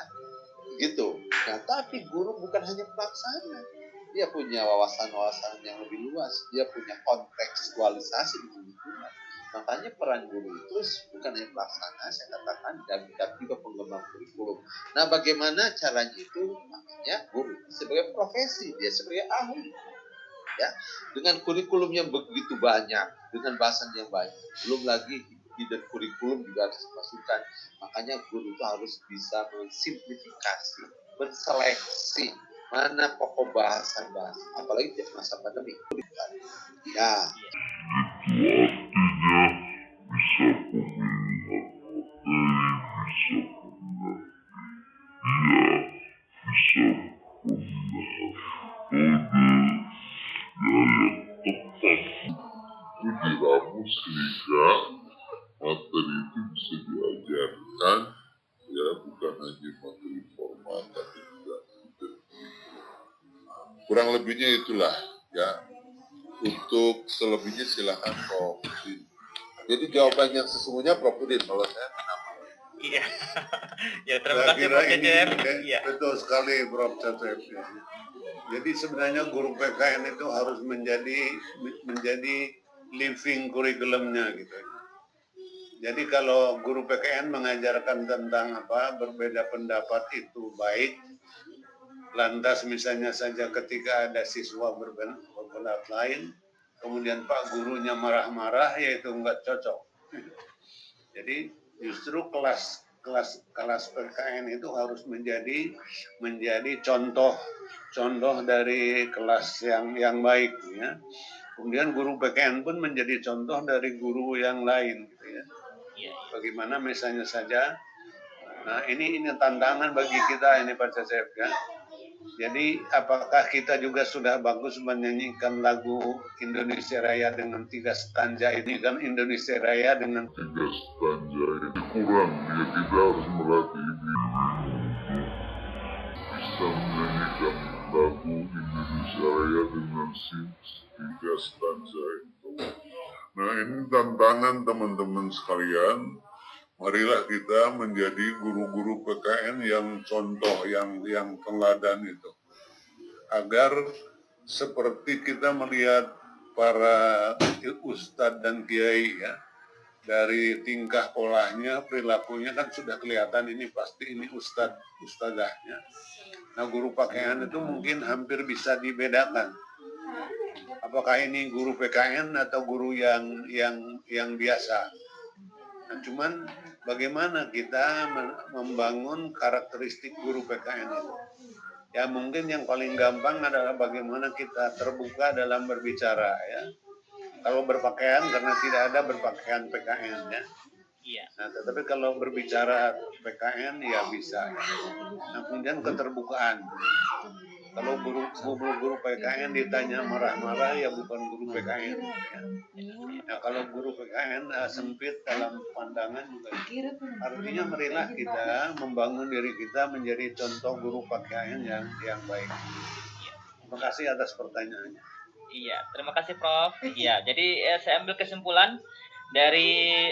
gitu. Nah, tapi guru bukan hanya pelaksana, dia punya wawasan-wawasan yang lebih luas, dia punya kontekstualisasi di lingkungan. Makanya peran guru itu bukan hanya pelaksana, saya katakan, tapi juga pengembang kurikulum. Nah, bagaimana caranya itu? Makanya guru sebagai profesi, dia sebagai ahli. Ya, dengan kurikulum yang begitu banyak, dengan bahasan yang banyak, belum lagi hidden kurikulum juga harus dimasukkan. Makanya guru itu harus bisa mensimplifikasi, menseleksi mana pokok bahasan-bahasan, apalagi di masa pandemi. Ya, diramu sehingga materi itu bisa diajarkan, ya bukan hanya materi formal tapi juga kurang lebihnya itulah ya. Untuk selebihnya silakan Prof Udin. Jadi jawaban yang sesungguhnya Prof Udin, kalau saya menambah. Iya. Ya, terima Saya kasih kira Prof ini Cecep. Iya. betul sekali Prof Cecep. Jadi sebenarnya guru PKN itu harus menjadi living kurikulumnya gitu. Jadi kalau guru PKN mengajarkan tentang berbeda pendapat itu baik, lantas misalnya saja ketika ada siswa berpendapat lain, kemudian Pak gurunya marah-marah, ya itu nggak cocok. Jadi justru kelas PKN itu harus menjadi contoh dari kelas yang baik, ya. Kemudian guru PKN pun menjadi contoh dari guru yang lain, gitu ya. Bagaimana misalnya saja, nah ini tantangan bagi kita ini Pak Cecep, ya. Jadi apakah kita juga sudah bagus menyanyikan lagu Indonesia Raya dengan 3 stanza ini, kan Indonesia Raya dengan 3 stanza ini kurang, ya kita harus melatih diri bisa menyanyikan lagu Indonesia Raya dengan 3 stanza itu. Nah, ini tantangan teman-teman sekalian. Marilah kita menjadi guru-guru PKN yang contoh, yang teladan itu. Agar seperti kita melihat para ustadz dan kiai, ya, dari tingkah polanya, perilakunya kan sudah kelihatan ini pasti ini ustadzahnya. Nah, guru PKN itu mungkin hampir bisa dibedakan. Apakah ini guru PKN atau guru yang biasa? Nah, cuman bagaimana kita membangun karakteristik guru PKN itu? Ya mungkin yang paling gampang adalah bagaimana kita terbuka dalam berbicara, ya. Kalau berpakaian karena tidak ada berpakaian PKN, ya. Iya. Nah, tetapi kalau berbicara PKN ya bisa. Ya. Nah, kemudian keterbukaan. Kalau guru PKN ditanya marah-marah, ya bukan guru PKN. Ya. Nah, kalau guru PKN sempit dalam pandangan juga. Artinya marilah kita membangun diri kita menjadi contoh guru PKN yang baik. Terima kasih atas pertanyaannya. Iya, terima kasih Prof. Iya, jadi saya ambil kesimpulan dari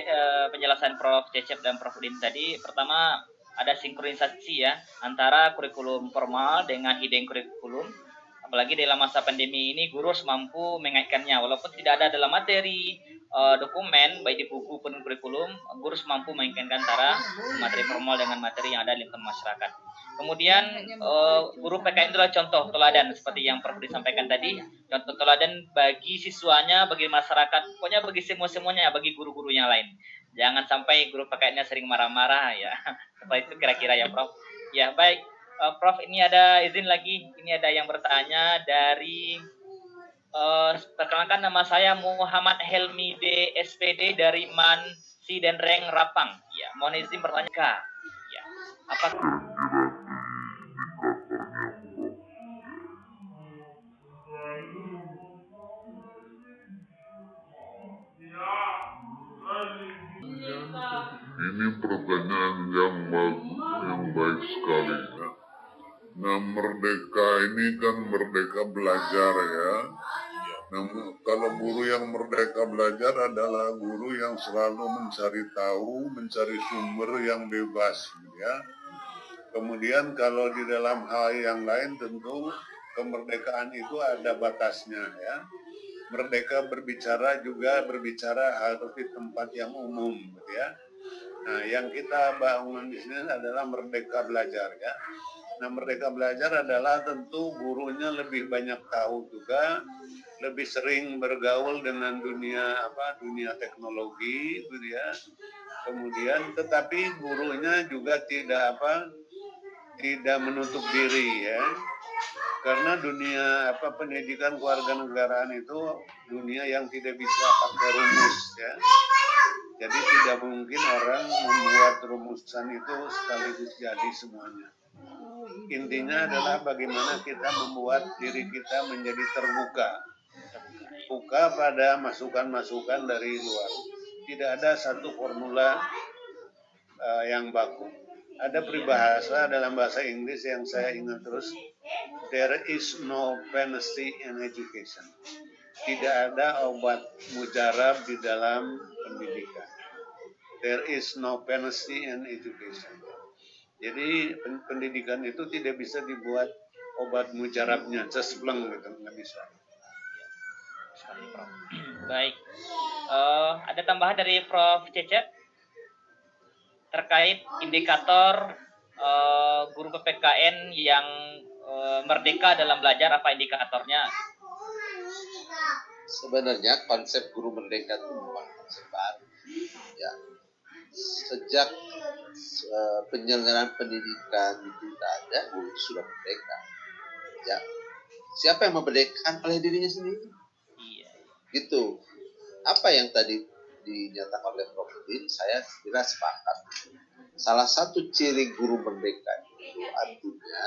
penjelasan Prof Cecep dan Prof Udin tadi. Pertama, ada sinkronisasi ya antara kurikulum formal dengan hidden kurikulum. Apalagi dalam masa pandemi ini, guru harus mampu mengaitkannya. Walaupun tidak ada dalam materi dokumen, baik di buku pun kurikulum, guru harus mampu mengaitkan antara materi formal dengan materi yang ada di lingkungan masyarakat. Kemudian guru PKN itulah contoh teladan seperti yang Prof disampaikan tadi, contoh teladan bagi siswanya, bagi masyarakat, pokoknya bagi semuanya, bagi guru-guru yang lain. Jangan sampai guru PKN-nya sering marah-marah ya. Seperti itu kira-kira ya Prof. Ya baik, Prof ini ada izin lagi, ini ada yang bertanya dari perkenalkan, nama saya Muhammad Helmi D SPD dari Mansi dan Reng Rapang. Ya, mohon izin bertanya Kak. Ya, apa Ini pertanyaan yang baik sekali ya. Nah, merdeka ini kan merdeka belajar ya. Nah, kalau guru yang merdeka belajar adalah guru yang selalu mencari tahu, mencari sumber yang bebas ya. Kemudian kalau di dalam hal yang lain tentu kemerdekaan itu ada batasnya ya. merdeka berbicara juga berbicara harus di tempat yang umum, gitu ya. Nah, yang kita bangun di sini adalah merdeka belajar, ya. Nah, merdeka belajar adalah tentu gurunya lebih banyak tahu juga, lebih sering bergaul dengan dunia teknologi, gitu ya. Kemudian, tetapi gurunya juga tidak menutup diri, ya. Karena dunia pendidikan kewarganegaraan itu dunia yang tidak bisa pakai rumus, ya. Jadi tidak mungkin orang membuat rumusan itu sekaligus jadi semuanya. Intinya adalah bagaimana kita membuat diri kita menjadi terbuka pada masukan-masukan dari luar. Tidak ada satu formula yang baku. Ada peribahasa dalam bahasa Inggris yang saya ingat terus, there is no panacea in education. Tidak ada obat mujarab di dalam pendidikan. There is no panacea in education. Jadi pendidikan itu tidak bisa dibuat obat mujarabnya, cespleng gitu, nggak bisa. Baik, ada tambahan dari Prof. Cecep terkait indikator guru PPKN yang merdeka dalam belajar, apa indikatornya? Sebenarnya konsep guru merdeka itu bukan konsep baru, ya. Sejak penyelenggaraan pendidikan itu tidak ada, guru sudah merdeka, ya. Siapa yang memerdekakan? Oleh dirinya sendiri. Iya. Gitu. Apa yang tadi dinyatakan oleh Prof. Udin, saya kira sepakat. Salah satu ciri guru merdeka itu artinya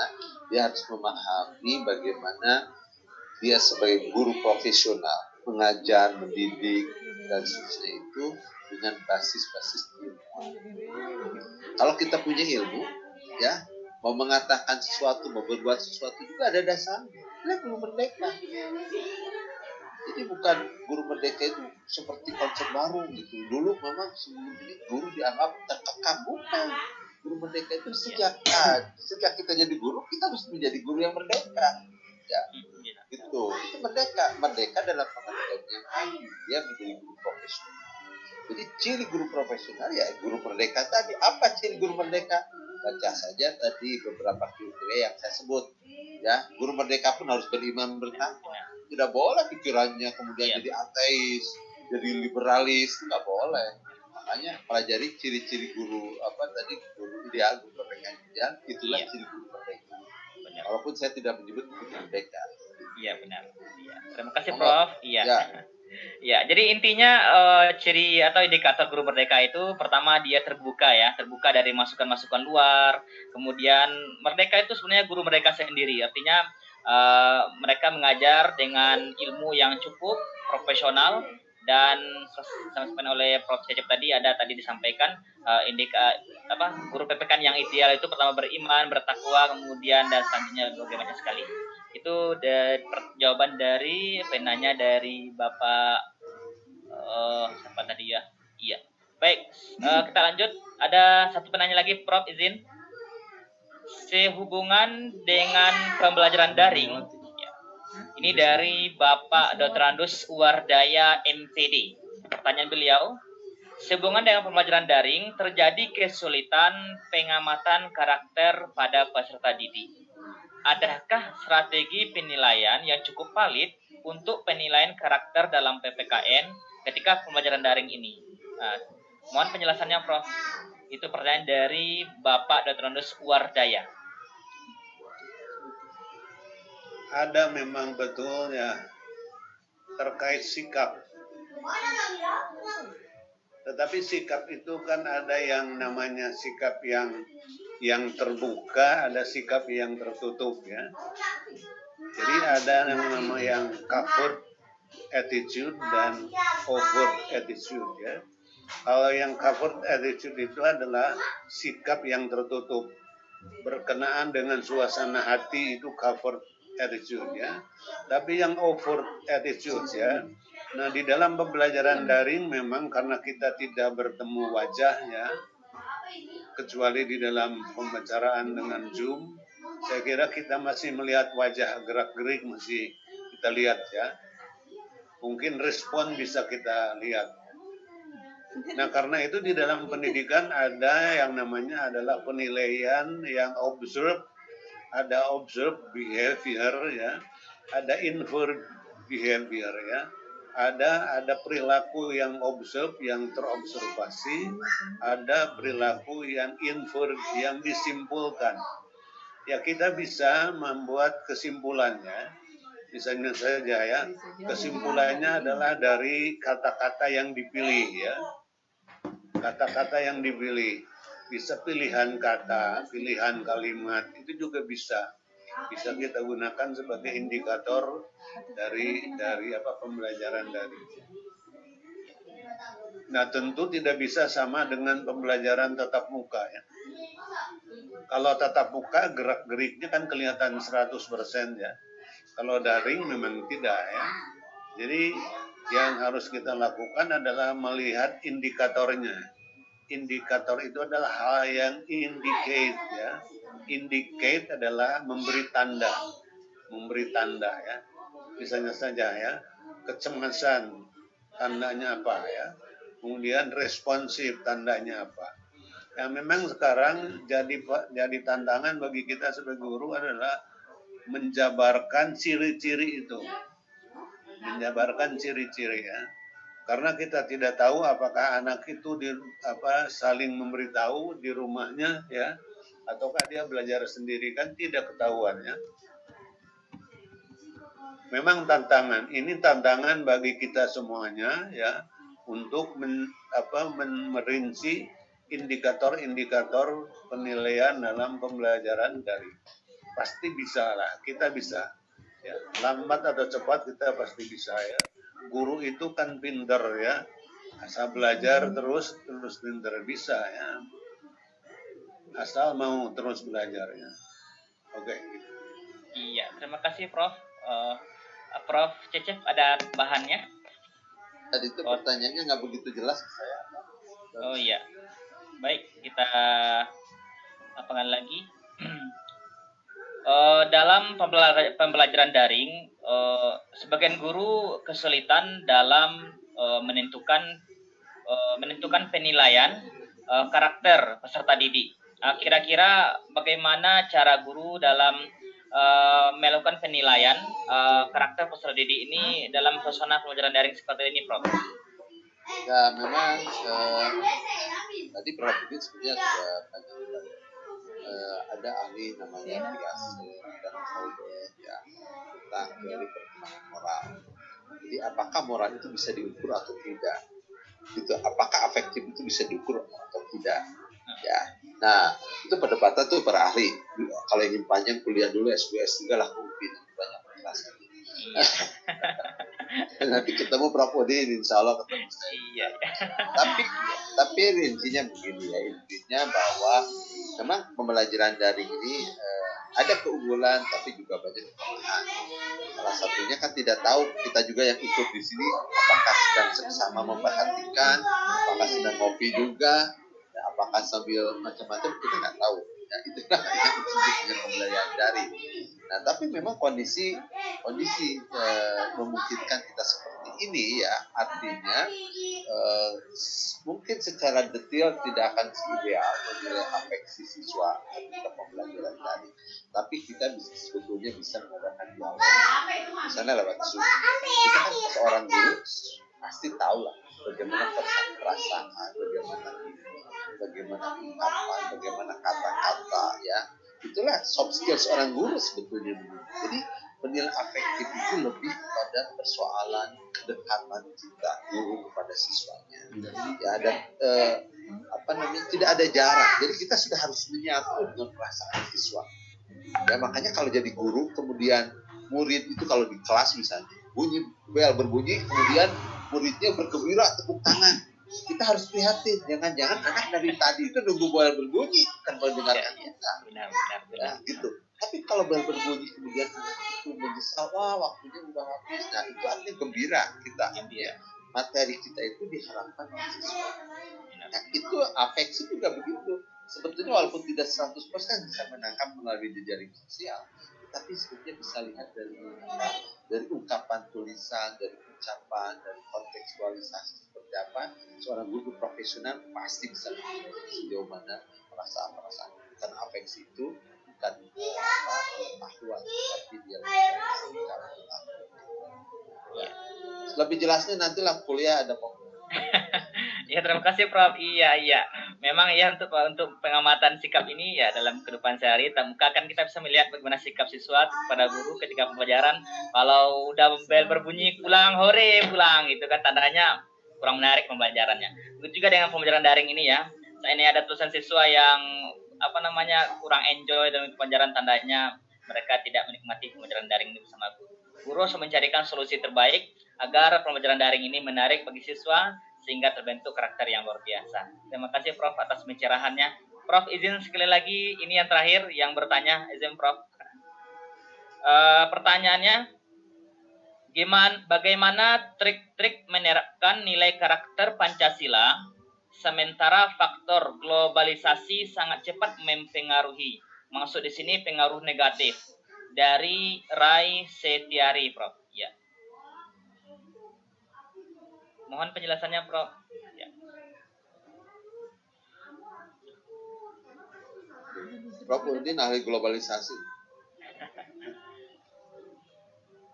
dia harus memahami bagaimana dia sebagai guru profesional mengajar, mendidik, dan seterusnya itu dengan basis-basis ilmu. Kalau kita punya ilmu, ya, mau mengatakan sesuatu, mau berbuat sesuatu juga ada dasarnya. Dia guru merdeka. Jadi bukan guru merdeka itu seperti konsep baru gitu. Dulu memang sebelum ini guru dianggap terkekang, bukan. Guru merdeka itu sejak kita jadi guru, kita harus menjadi guru yang merdeka. Ya, itu merdeka dalam pengertian yang dia menjadi guru profesional. Jadi ciri guru profesional ya guru merdeka tadi. Apa ciri guru merdeka? Baca saja tadi beberapa kriteria yang saya sebut. Ya, guru merdeka pun harus beriman bertakwa. Tidak boleh pikirannya kemudian jadi ateis, jadi liberalis, nggak boleh. Makanya pelajari ciri-ciri guru guru ideal, guru merdeka ideal, itulah ciri guru merdeka. Benar. Walaupun saya tidak menyebut guru merdeka. Iya, benar. Ya. Terima kasih Prof. Iya. Ya. Ya, jadi intinya ciri atau indikator guru merdeka itu pertama dia terbuka, ya, terbuka dari masukan-masukan luar. Kemudian merdeka itu sebenarnya guru mereka sendiri, artinya mereka mengajar dengan ilmu yang cukup profesional dan disampaikan oleh Prof. Cecep tadi disampaikan guru PPKN yang ideal itu pertama beriman, bertakwa, kemudian dan selanjutnya bagaimana sekali. Itu jawaban dari penanya dari Bapak siapa tadi ya? Iya. Baik, kita lanjut. Ada satu penanya lagi, Prof, izin. Sehubungan dengan pembelajaran daring, ya. Ini dari Bapak Dr. Andus Wardaya MPD. Pertanyaan beliau, sehubungan dengan pembelajaran daring terjadi kesulitan pengamatan karakter pada peserta didik. Adakah strategi penilaian yang cukup valid untuk penilaian karakter dalam PPKN ketika pembelajaran daring ini? Mohon penjelasannya, Prof. Itu pertanyaan dari Bapak Dr. Andus Wardaya. Ada memang betul ya terkait sikap. Tetapi sikap itu kan ada yang namanya sikap yang terbuka, ada sikap yang tertutup, ya. Jadi ada yang covert attitude dan overt attitude, ya. Kalau yang covert attitude itu adalah sikap yang tertutup, berkenaan dengan suasana hati, itu covert attitude, ya. Tapi yang overt attitude, ya. Nah, di dalam pembelajaran daring memang karena kita tidak bertemu wajah, ya, kecuali di dalam pembicaraan dengan Zoom, saya kira kita masih melihat wajah, gerak-gerik masih kita lihat, ya. mungkin respon bisa kita lihat. Nah, karena itu di dalam pendidikan ada yang namanya adalah penilaian yang observe, ada observe behavior ya, ada infer behavior ya. Ada perilaku yang observe, yang terobservasi, ada perilaku yang infer, yang disimpulkan. Ya, kita bisa membuat kesimpulannya. Misalnya saja ya, kesimpulannya adalah dari kata-kata yang dipilih ya. Kata-kata yang dipilih. Bisa pilihan kata, pilihan kalimat, itu juga bisa kita gunakan sebagai indikator dari pembelajaran dari. Nah, tentu tidak bisa sama dengan pembelajaran tatap muka ya. Kalau tatap muka gerak-geriknya kan kelihatan 100% ya. Kalau daring memang tidak ya. Jadi yang harus kita lakukan adalah melihat indikatornya. Indikator itu adalah hal yang indicate ya. Indicate adalah memberi tanda ya. Misalnya saja ya, kecemasan tandanya apa ya. Kemudian responsif tandanya apa. Yang memang sekarang jadi tantangan bagi kita sebagai guru adalah menjabarkan ciri-ciri itu. Menjabarkan ciri-ciri ya. Karena kita tidak tahu apakah anak itu saling memberitahu di rumahnya ya, ataukah dia belajar sendiri, kan tidak ketahuan ya. Memang ini tantangan bagi kita semuanya ya, untuk merinci indikator-indikator penilaian dalam pembelajaran daring. Pasti bisa lah, kita bisa ya, lambat atau cepat kita pasti bisa ya. Guru itu kan pinter ya, asal belajar terus pinter, bisa ya, asal mau terus belajar ya. Oke. Iya, terima kasih Prof. Prof Cecep ada bahannya? Tadi itu pertanyaannya nggak begitu jelas ke saya. Oh iya, baik, kita lapangan lagi. Dalam pembelajaran daring, sebagian guru kesulitan dalam menentukan penilaian karakter peserta didik. Kira-kira bagaimana cara guru dalam melakukan penilaian karakter peserta didik ini dalam suasana pembelajaran daring seperti ini, Prof? Ya, memang tadi Prof ini sebenarnya sudah banyak ada ahli namanya Piaget dan Foucault ya, tentang teori perkembangan moral. Jadi apakah moral itu bisa diukur atau tidak? Gitu. Apakah afektif itu bisa diukur atau tidak? Ya. Nah, itu perdebatan tuh para ahli. Kalau ingin panjang kuliah dulu S2 S3 lah mungkin banyak penjelasan. Nanti ketemu Prof Udin, insya Allah ketemu saya. Iya. Tapi intinya begini ya, intinya bahwa memang pembelajaran daring ini ada keunggulan tapi juga banyak kelemahan. Salah satunya kan tidak tahu, kita juga yang ikut di sini apakah sedang sama memperhatikan, apakah sedang ngopi juga, ya, apakah sambil macam-macam, kita nggak tahu. Ya, itulah yang disebut dengan pembelajaran daring. Nah, tapi memang kondisi memungkinkan kita seperti ini ya, artinya mungkin secara detail tidak akan ideal menilai afeksi siswa ketika pembelajaran daring, tapi kita sebetulnya bisa menggunakan dialog, misalnya lewat Zoom. Kita kan seorang guru pasti tahu lah bagaimana perasaan, bagaimana ungkapan, bagaimana kata-kata ya. Itulah soft skill seorang guru sebetulnya. Jadi penilaian afektif itu lebih pada persoalan kedekatan kita guru kepada siswanya. Ya, dan tidak ada jarak. Jadi kita sudah harus menyatu dengan perasaan siswa. Ya, makanya kalau jadi guru kemudian murid itu kalau di kelas misalnya bel berbunyi, kemudian muridnya bergembira tepuk tangan. Kita harus prihatin, jangan-jangan anak dari tadi itu nunggu bel berbunyi kan mendengarkan kita. Benar. Ya, gitu. Tapi kalau bel berbunyi kemudian itu menyesal, waktunya udah habis. Nah, itu artinya gembira kita. Ya. Materi kita itu diharapkan siswa. Nah, itu afeksi juga begitu. Sebetulnya walaupun tidak 100% bisa menangkap melalui jejaring sosial, tapi sebenarnya bisa lihat dari ungkapan tulisan, dari ucapan, dari kontekstualisasi seperti apa. Seorang guru profesional pasti bisa menilai sejauh mana perasaan-perasaan, bukan afeksi itu, bukan pengetahuan, tapi dia ya. Lebih jelasnya nantilah kuliah ada pokok. Ya, terima kasih Prof. Iya. Memang ya untuk pengamatan sikap ini ya dalam kehidupan sehari, muka kan kita bisa melihat bagaimana sikap siswa pada guru ketika pembelajaran. Kalau udah bel berbunyi pulang, hore pulang, itu kan tandanya kurang menarik pembelajarannya. Begitu juga dengan pembelajaran daring ini ya. Saat ini ada tulisan siswa yang kurang enjoy dengan pembelajaran, tandanya mereka tidak menikmati pembelajaran daring ini bersama guru. Guru harus mencarikan solusi terbaik agar pembelajaran daring ini menarik bagi siswa sehingga terbentuk karakter yang luar biasa. Terima kasih Prof atas pencerahannya. Prof, izin sekali lagi, ini yang terakhir yang bertanya, izin Prof. Pertanyaannya, bagaimana trik-trik menerapkan nilai karakter Pancasila sementara faktor globalisasi sangat cepat mempengaruhi? Maksud di sini pengaruh negatif. Dari Rai Setiari, Prof. Ya. Mohon penjelasannya, Prof. Ya. Prof Udin ahli globalisasi.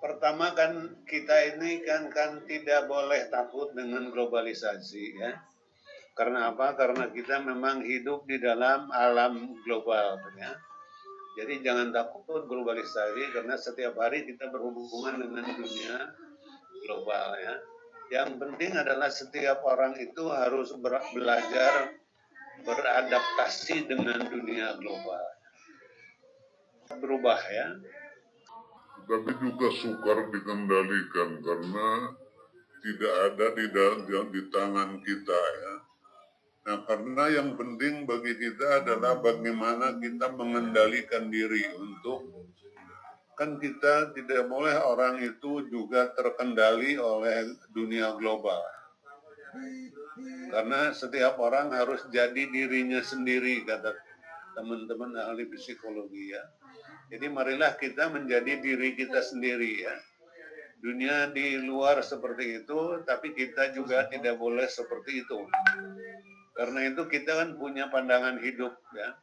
Pertama kan kita ini kan tidak boleh takut dengan globalisasi ya. Karena apa? Karena kita memang hidup di dalam alam global ya. Jadi jangan takut globalisasi karena setiap hari kita berhubungan dengan dunia global ya. Yang penting adalah setiap orang itu harus belajar beradaptasi dengan dunia global. Berubah ya. Tapi juga sukar dikendalikan karena tidak ada di tangan kita ya. Nah, karena yang penting bagi kita adalah bagaimana kita mengendalikan diri untuk, kan kita tidak boleh orang itu juga terkendali oleh dunia global. Karena setiap orang harus jadi dirinya sendiri, kata teman-teman ahli psikologi ya. Jadi marilah kita menjadi diri kita sendiri ya. Dunia di luar seperti itu, tapi kita juga tidak boleh seperti itu. Karena itu kita kan punya pandangan hidup ya.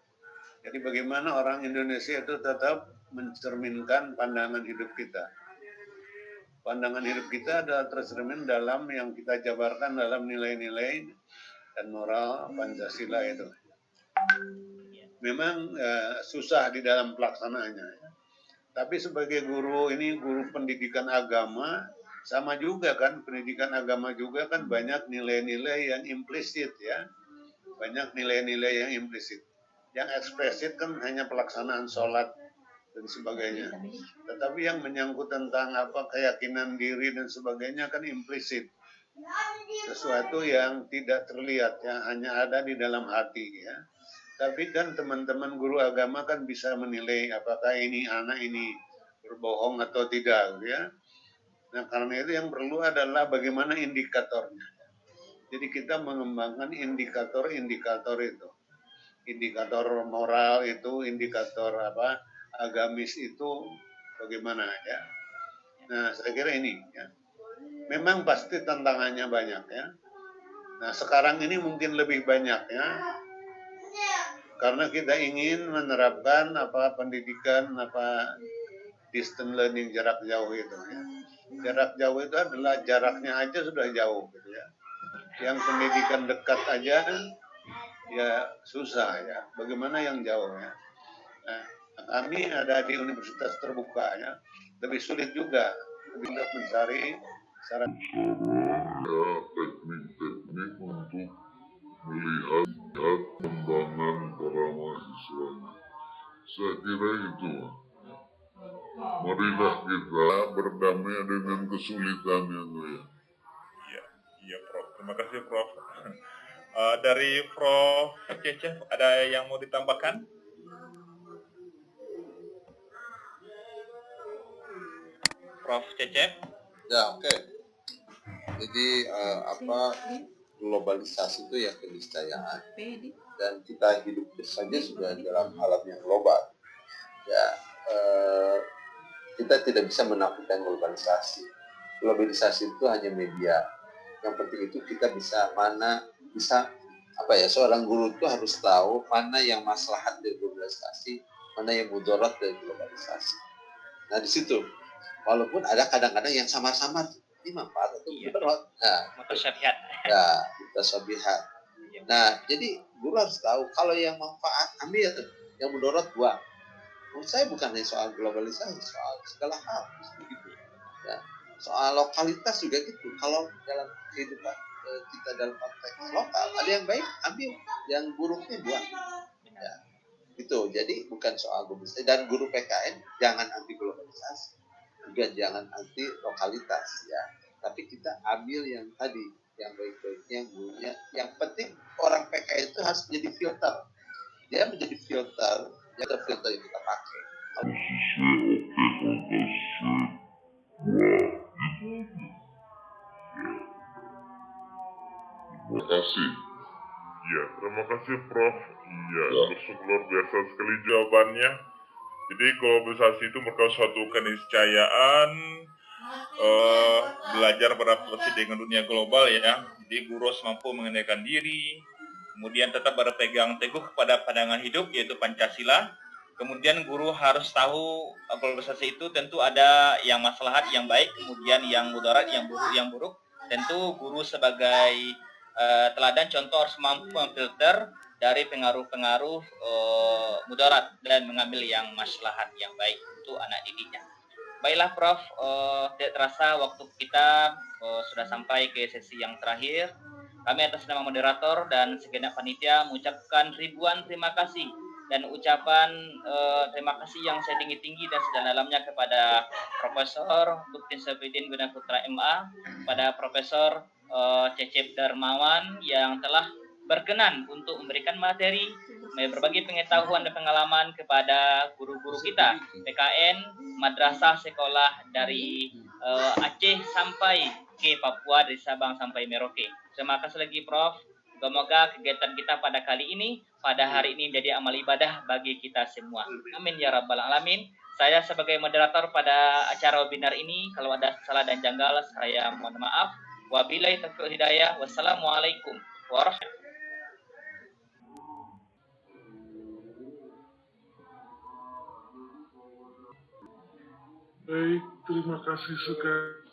Jadi bagaimana orang Indonesia itu tetap mencerminkan pandangan hidup kita. Pandangan hidup kita adalah tercermin dalam yang kita jabarkan dalam nilai-nilai dan moral Pancasila itu. Memang susah di dalam pelaksanaannya. Ya. Tapi sebagai guru ini, guru pendidikan agama, sama juga kan, pendidikan agama juga kan banyak nilai-nilai yang implisit ya. Banyak nilai-nilai yang implisit. Yang eksplisit kan hanya pelaksanaan sholat dan sebagainya. Tetapi yang menyangkut tentang keyakinan diri dan sebagainya kan implisit. Sesuatu yang tidak terlihat, yang hanya ada di dalam hati ya. Tapi kan teman-teman guru agama kan bisa menilai apakah ini anak ini berbohong atau tidak ya. Nah karena itu yang perlu adalah bagaimana indikatornya. Jadi kita mengembangkan indikator-indikator itu. Indikator moral itu, indikator agamis itu bagaimana ya. Nah, saya kira ini ya. Memang pasti tantangannya banyak ya. Nah, sekarang ini mungkin lebih banyak ya. Karena kita ingin menerapkan pendidikan distance learning jarak jauh itu ya. Jarak jauh itu adalah jaraknya aja sudah jauh gitu ya. Yang pendidikan dekat aja ya susah ya. Bagaimana yang jauh ya. Nah, kami ada di universitas terbuka ya. Lebih sulit juga untuk mencari saran. Ya, teknik-teknik untuk melihat perkembangan para mahasiswa. Saya kira itu. Marilah kita berdamai dengan kesulitannya ya. Iya Prof. Terima kasih Prof. Dari Prof. Cecep ada yang mau ditambahkan? Prof. Cecep? Ya oke. Jadi globalisasi itu ya keniscayaan dan kita hidup saja sudah dalam alam yang global. Ya kita tidak bisa menafikan globalisasi. Globalisasi itu hanya media. Yang penting itu kita bisa seorang guru itu harus tahu mana yang maslahat dari globalisasi, mana yang mudarat dari globalisasi. Nah di situ, walaupun ada kadang-kadang yang samar-samar, ini manfaat atau mudarat. Nah, mutasyabihat. Nah, jadi guru harus tahu kalau yang manfaat ambil, yang mudarat buang. Menurut saya bukan hanya soal globalisasi, soal segala hal. Gitu. Ya. Soal lokalitas juga gitu. Kalau dalam kehidupan kita dalam konteks lokal, ada yang baik ambil, yang buruknya buang. Ya. Itu. Jadi bukan soal globalisasi. Dan guru PKN jangan anti globalisasi, juga jangan anti lokalitas. Ya. Tapi kita ambil yang tadi, yang baik-baiknya, yang buruknya. Yang penting orang PKN itu harus menjadi filter. Dia menjadi filter. Yang filter yang kita pakai. Terima kasih. Ya, terima kasih Prof. Iya, luar biasa sekali jawabannya. Jadi globalisasi itu merupakan suatu keniscayaan belajar beradaptasi dengan dunia global ya. Jadi guru harus mampu mengendalikan diri, kemudian tetap berpegang teguh kepada pandangan hidup yaitu Pancasila. Kemudian guru harus tahu globalisasi itu tentu ada yang maslahat, yang baik, kemudian yang mudarat, yang buruk. Tentu guru sebagai teladan contoh harus mampu memfilter dari pengaruh-pengaruh mudarat dan mengambil yang maslahat, yang baik untuk anak didiknya. Baiklah Prof, tidak terasa waktu kita sudah sampai ke sesi yang terakhir. Kami atas nama moderator dan segenap panitia mengucapkan ribuan terima kasih dan ucapan terima kasih yang setinggi-tinggi dan sedalam-dalamnya kepada Profesor Bukti Safidin Gunaputra MA, pada Profesor Cecep Darmawan yang telah berkenan untuk memberikan materi, berbagi pengetahuan dan pengalaman kepada guru-guru kita PKN, madrasah sekolah dari Aceh sampai ke Papua, dari Sabang sampai Merauke. Terima kasih lagi Prof. Semoga kegiatan kita pada kali ini, pada hari ini menjadi amal ibadah bagi kita semua. Amin ya rabbal alamin. Saya sebagai moderator pada acara webinar ini, kalau ada salah dan janggal, saya mohon maaf. Wabillahi taufiq hidayah. Wassalamualaikum warahmatullahi wabarakatuh. Baik, terima kasih sekali.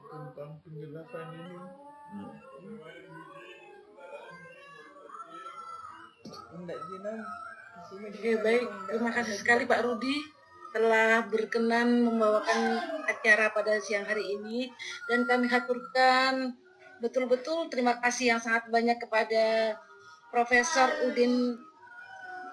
Tentang penjelasan ini. Oke, baik. Terima kasih sekali Pak Rudi telah berkenan membawakan acara pada siang hari ini, dan kami haturkan betul-betul terima kasih yang sangat banyak kepada Profesor Udin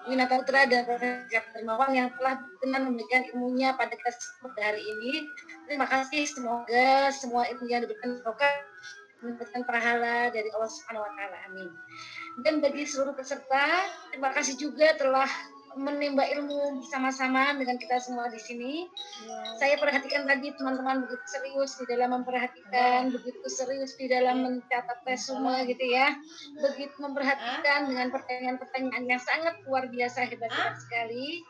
Winataputra dan Profesor Darmawan yang telah berkenan memberikan ilmunya pada kita pada hari ini. Terima kasih, semoga semua ilmu yang diberikan mendapatkan pahala dari Allah Subhanahu wa taala. Amin. Dan bagi seluruh peserta, terima kasih juga telah menimba ilmu bersama-sama dengan kita semua di sini. Saya perhatikan tadi teman-teman begitu serius di dalam memperhatikan, begitu serius di dalam mencatat resume gitu ya. Begitu memperhatikan dengan pertanyaan-pertanyaan yang sangat luar biasa, hebat sekali.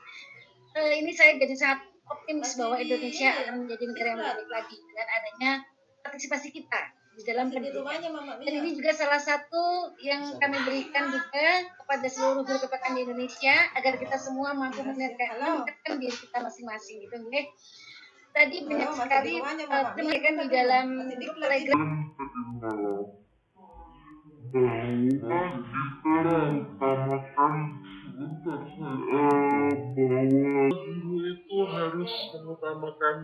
Ini saya jadi sangat optimis bahwa Indonesia akan menjadi negara yang lebih baik lagi dengan adanya partisipasi kita di dalam pendidikan. Dan ini juga salah satu yang kami berikan juga kepada seluruh guru PPKN di Indonesia agar kita semua mampu meningkatkan diri kita masing-masing gitu ya. Tadi banyak sekali teman di dalam grup Telegram. Guru itu harus mengutamakan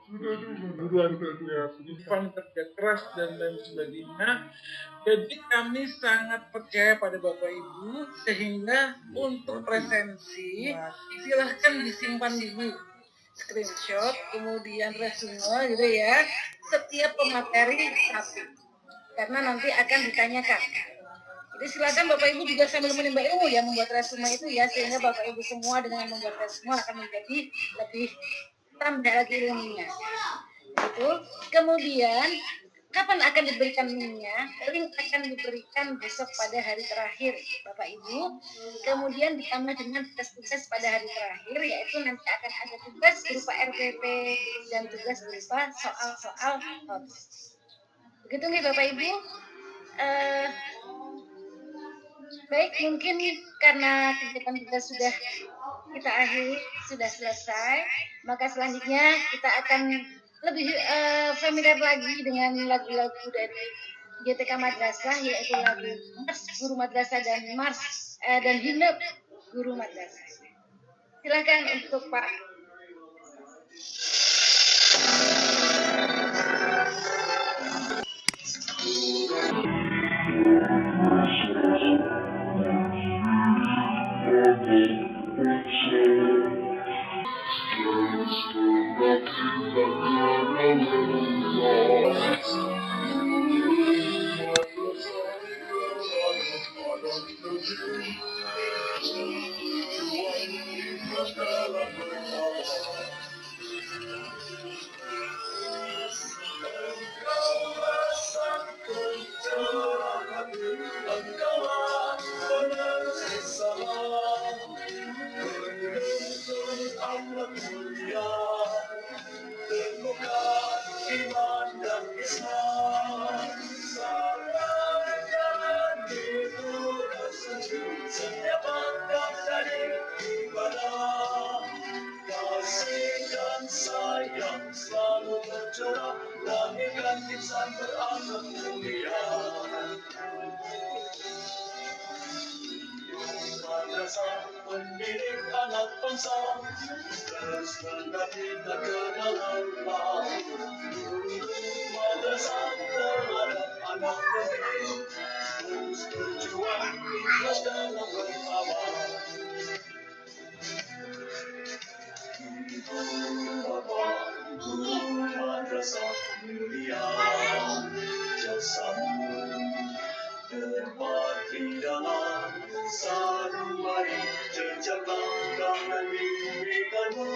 perguruan kerja keras dan lain sebagainya. Jadi kami sangat percaya pada Bapak Ibu, sehingga untuk presensi silahkan disimpan dulu screenshot, kemudian resume gitu ya, setiap pemateri satu, karena nanti akan ditanyakan. Jadi silakan Bapak Ibu juga sambil menimba ilmu ya membuat resume itu ya, sehingga Bapak Ibu semua dengan membuat resume akan menjadi lebih tambah lagi ilmunya. Itu. Kemudian kapan akan diberikan linknya? Link akan diberikan besok pada hari terakhir, Bapak Ibu. Kemudian ditambah dengan tugas-tugas pada hari terakhir, yaitu nanti akan ada tugas berupa RPP dan tugas berupa soal-soal notes. Begitu nih Bapak Ibu. Baik, mungkin karena kegiatan kita sudah kita akhiri, sudah selesai, maka selanjutnya kita akan lebih familiar lagi dengan lagu-lagu dari GTK Madrasah, yaitu lagu Mars Guru Madrasah dan dan Himne Guru Madrasah. Silakan untuk Pak. Mendidik anak bangsa, terus kita kenal Allah. Madrasah terhadap anak pendidik, terus berjuang ikhlas dalam beramal. Bapak, Ibu, madrasah mulia, jasamu berbakti dalam sanubari jejak langkah dan mimpikanmu.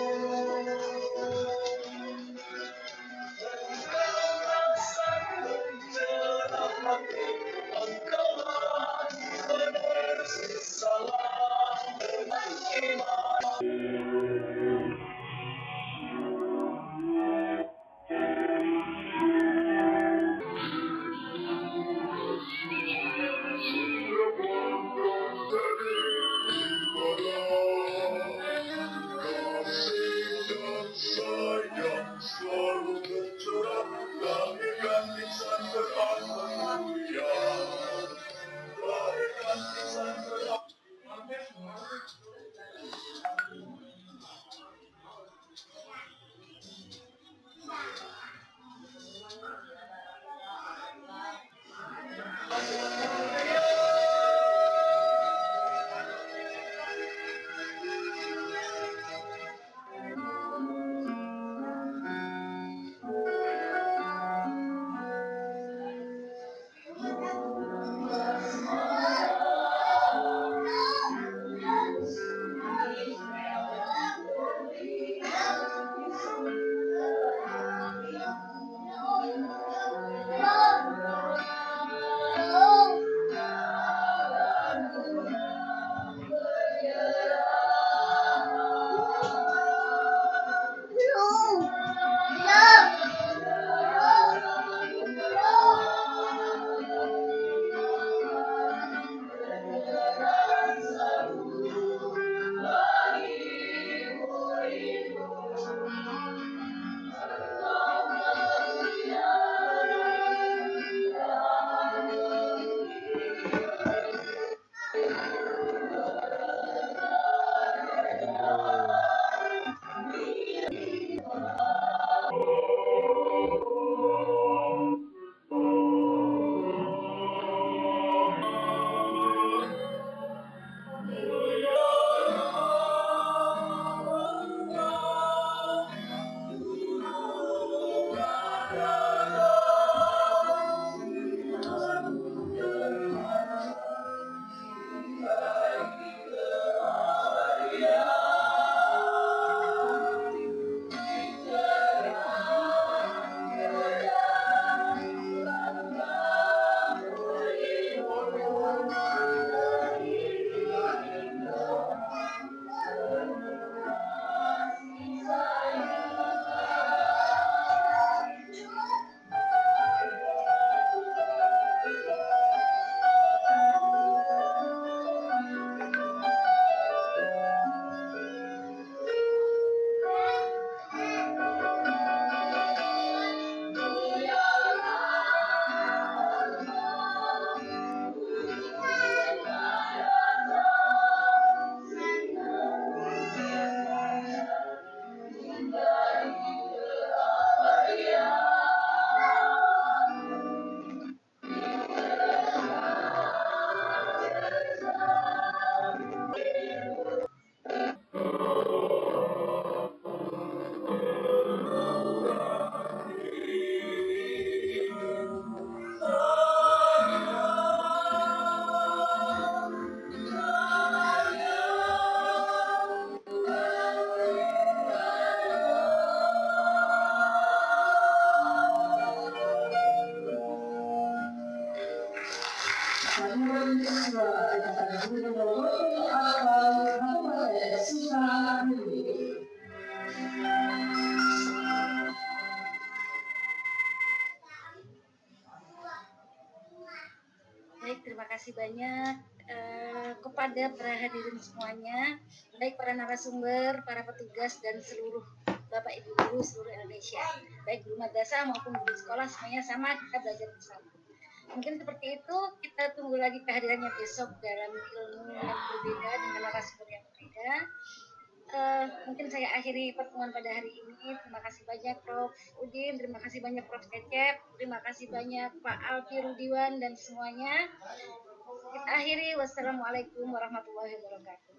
Engkaulah sang pencerah hati, engkaulah penerus salam dengan iman. Baik, terima kasih banyak kepada para hadirin semuanya, baik para narasumber, para petugas, dan seluruh Bapak Ibu guru seluruh Indonesia, baik guru madrasah maupun guru sekolah, semuanya sama, kita belajar bersama. Mungkin seperti itu, kita tunggu lagi kehadirannya besok dalam ilmu yang berbeda dengan narasumber yang berbeda. Mungkin saya akhiri pertemuan pada hari ini. Terima kasih banyak Prof. Udin, terima kasih banyak Prof. Cecep, terima kasih banyak Pak Alfi Rudiwan dan semuanya. Kita akhiri. Wassalamualaikum warahmatullahi wabarakatuh.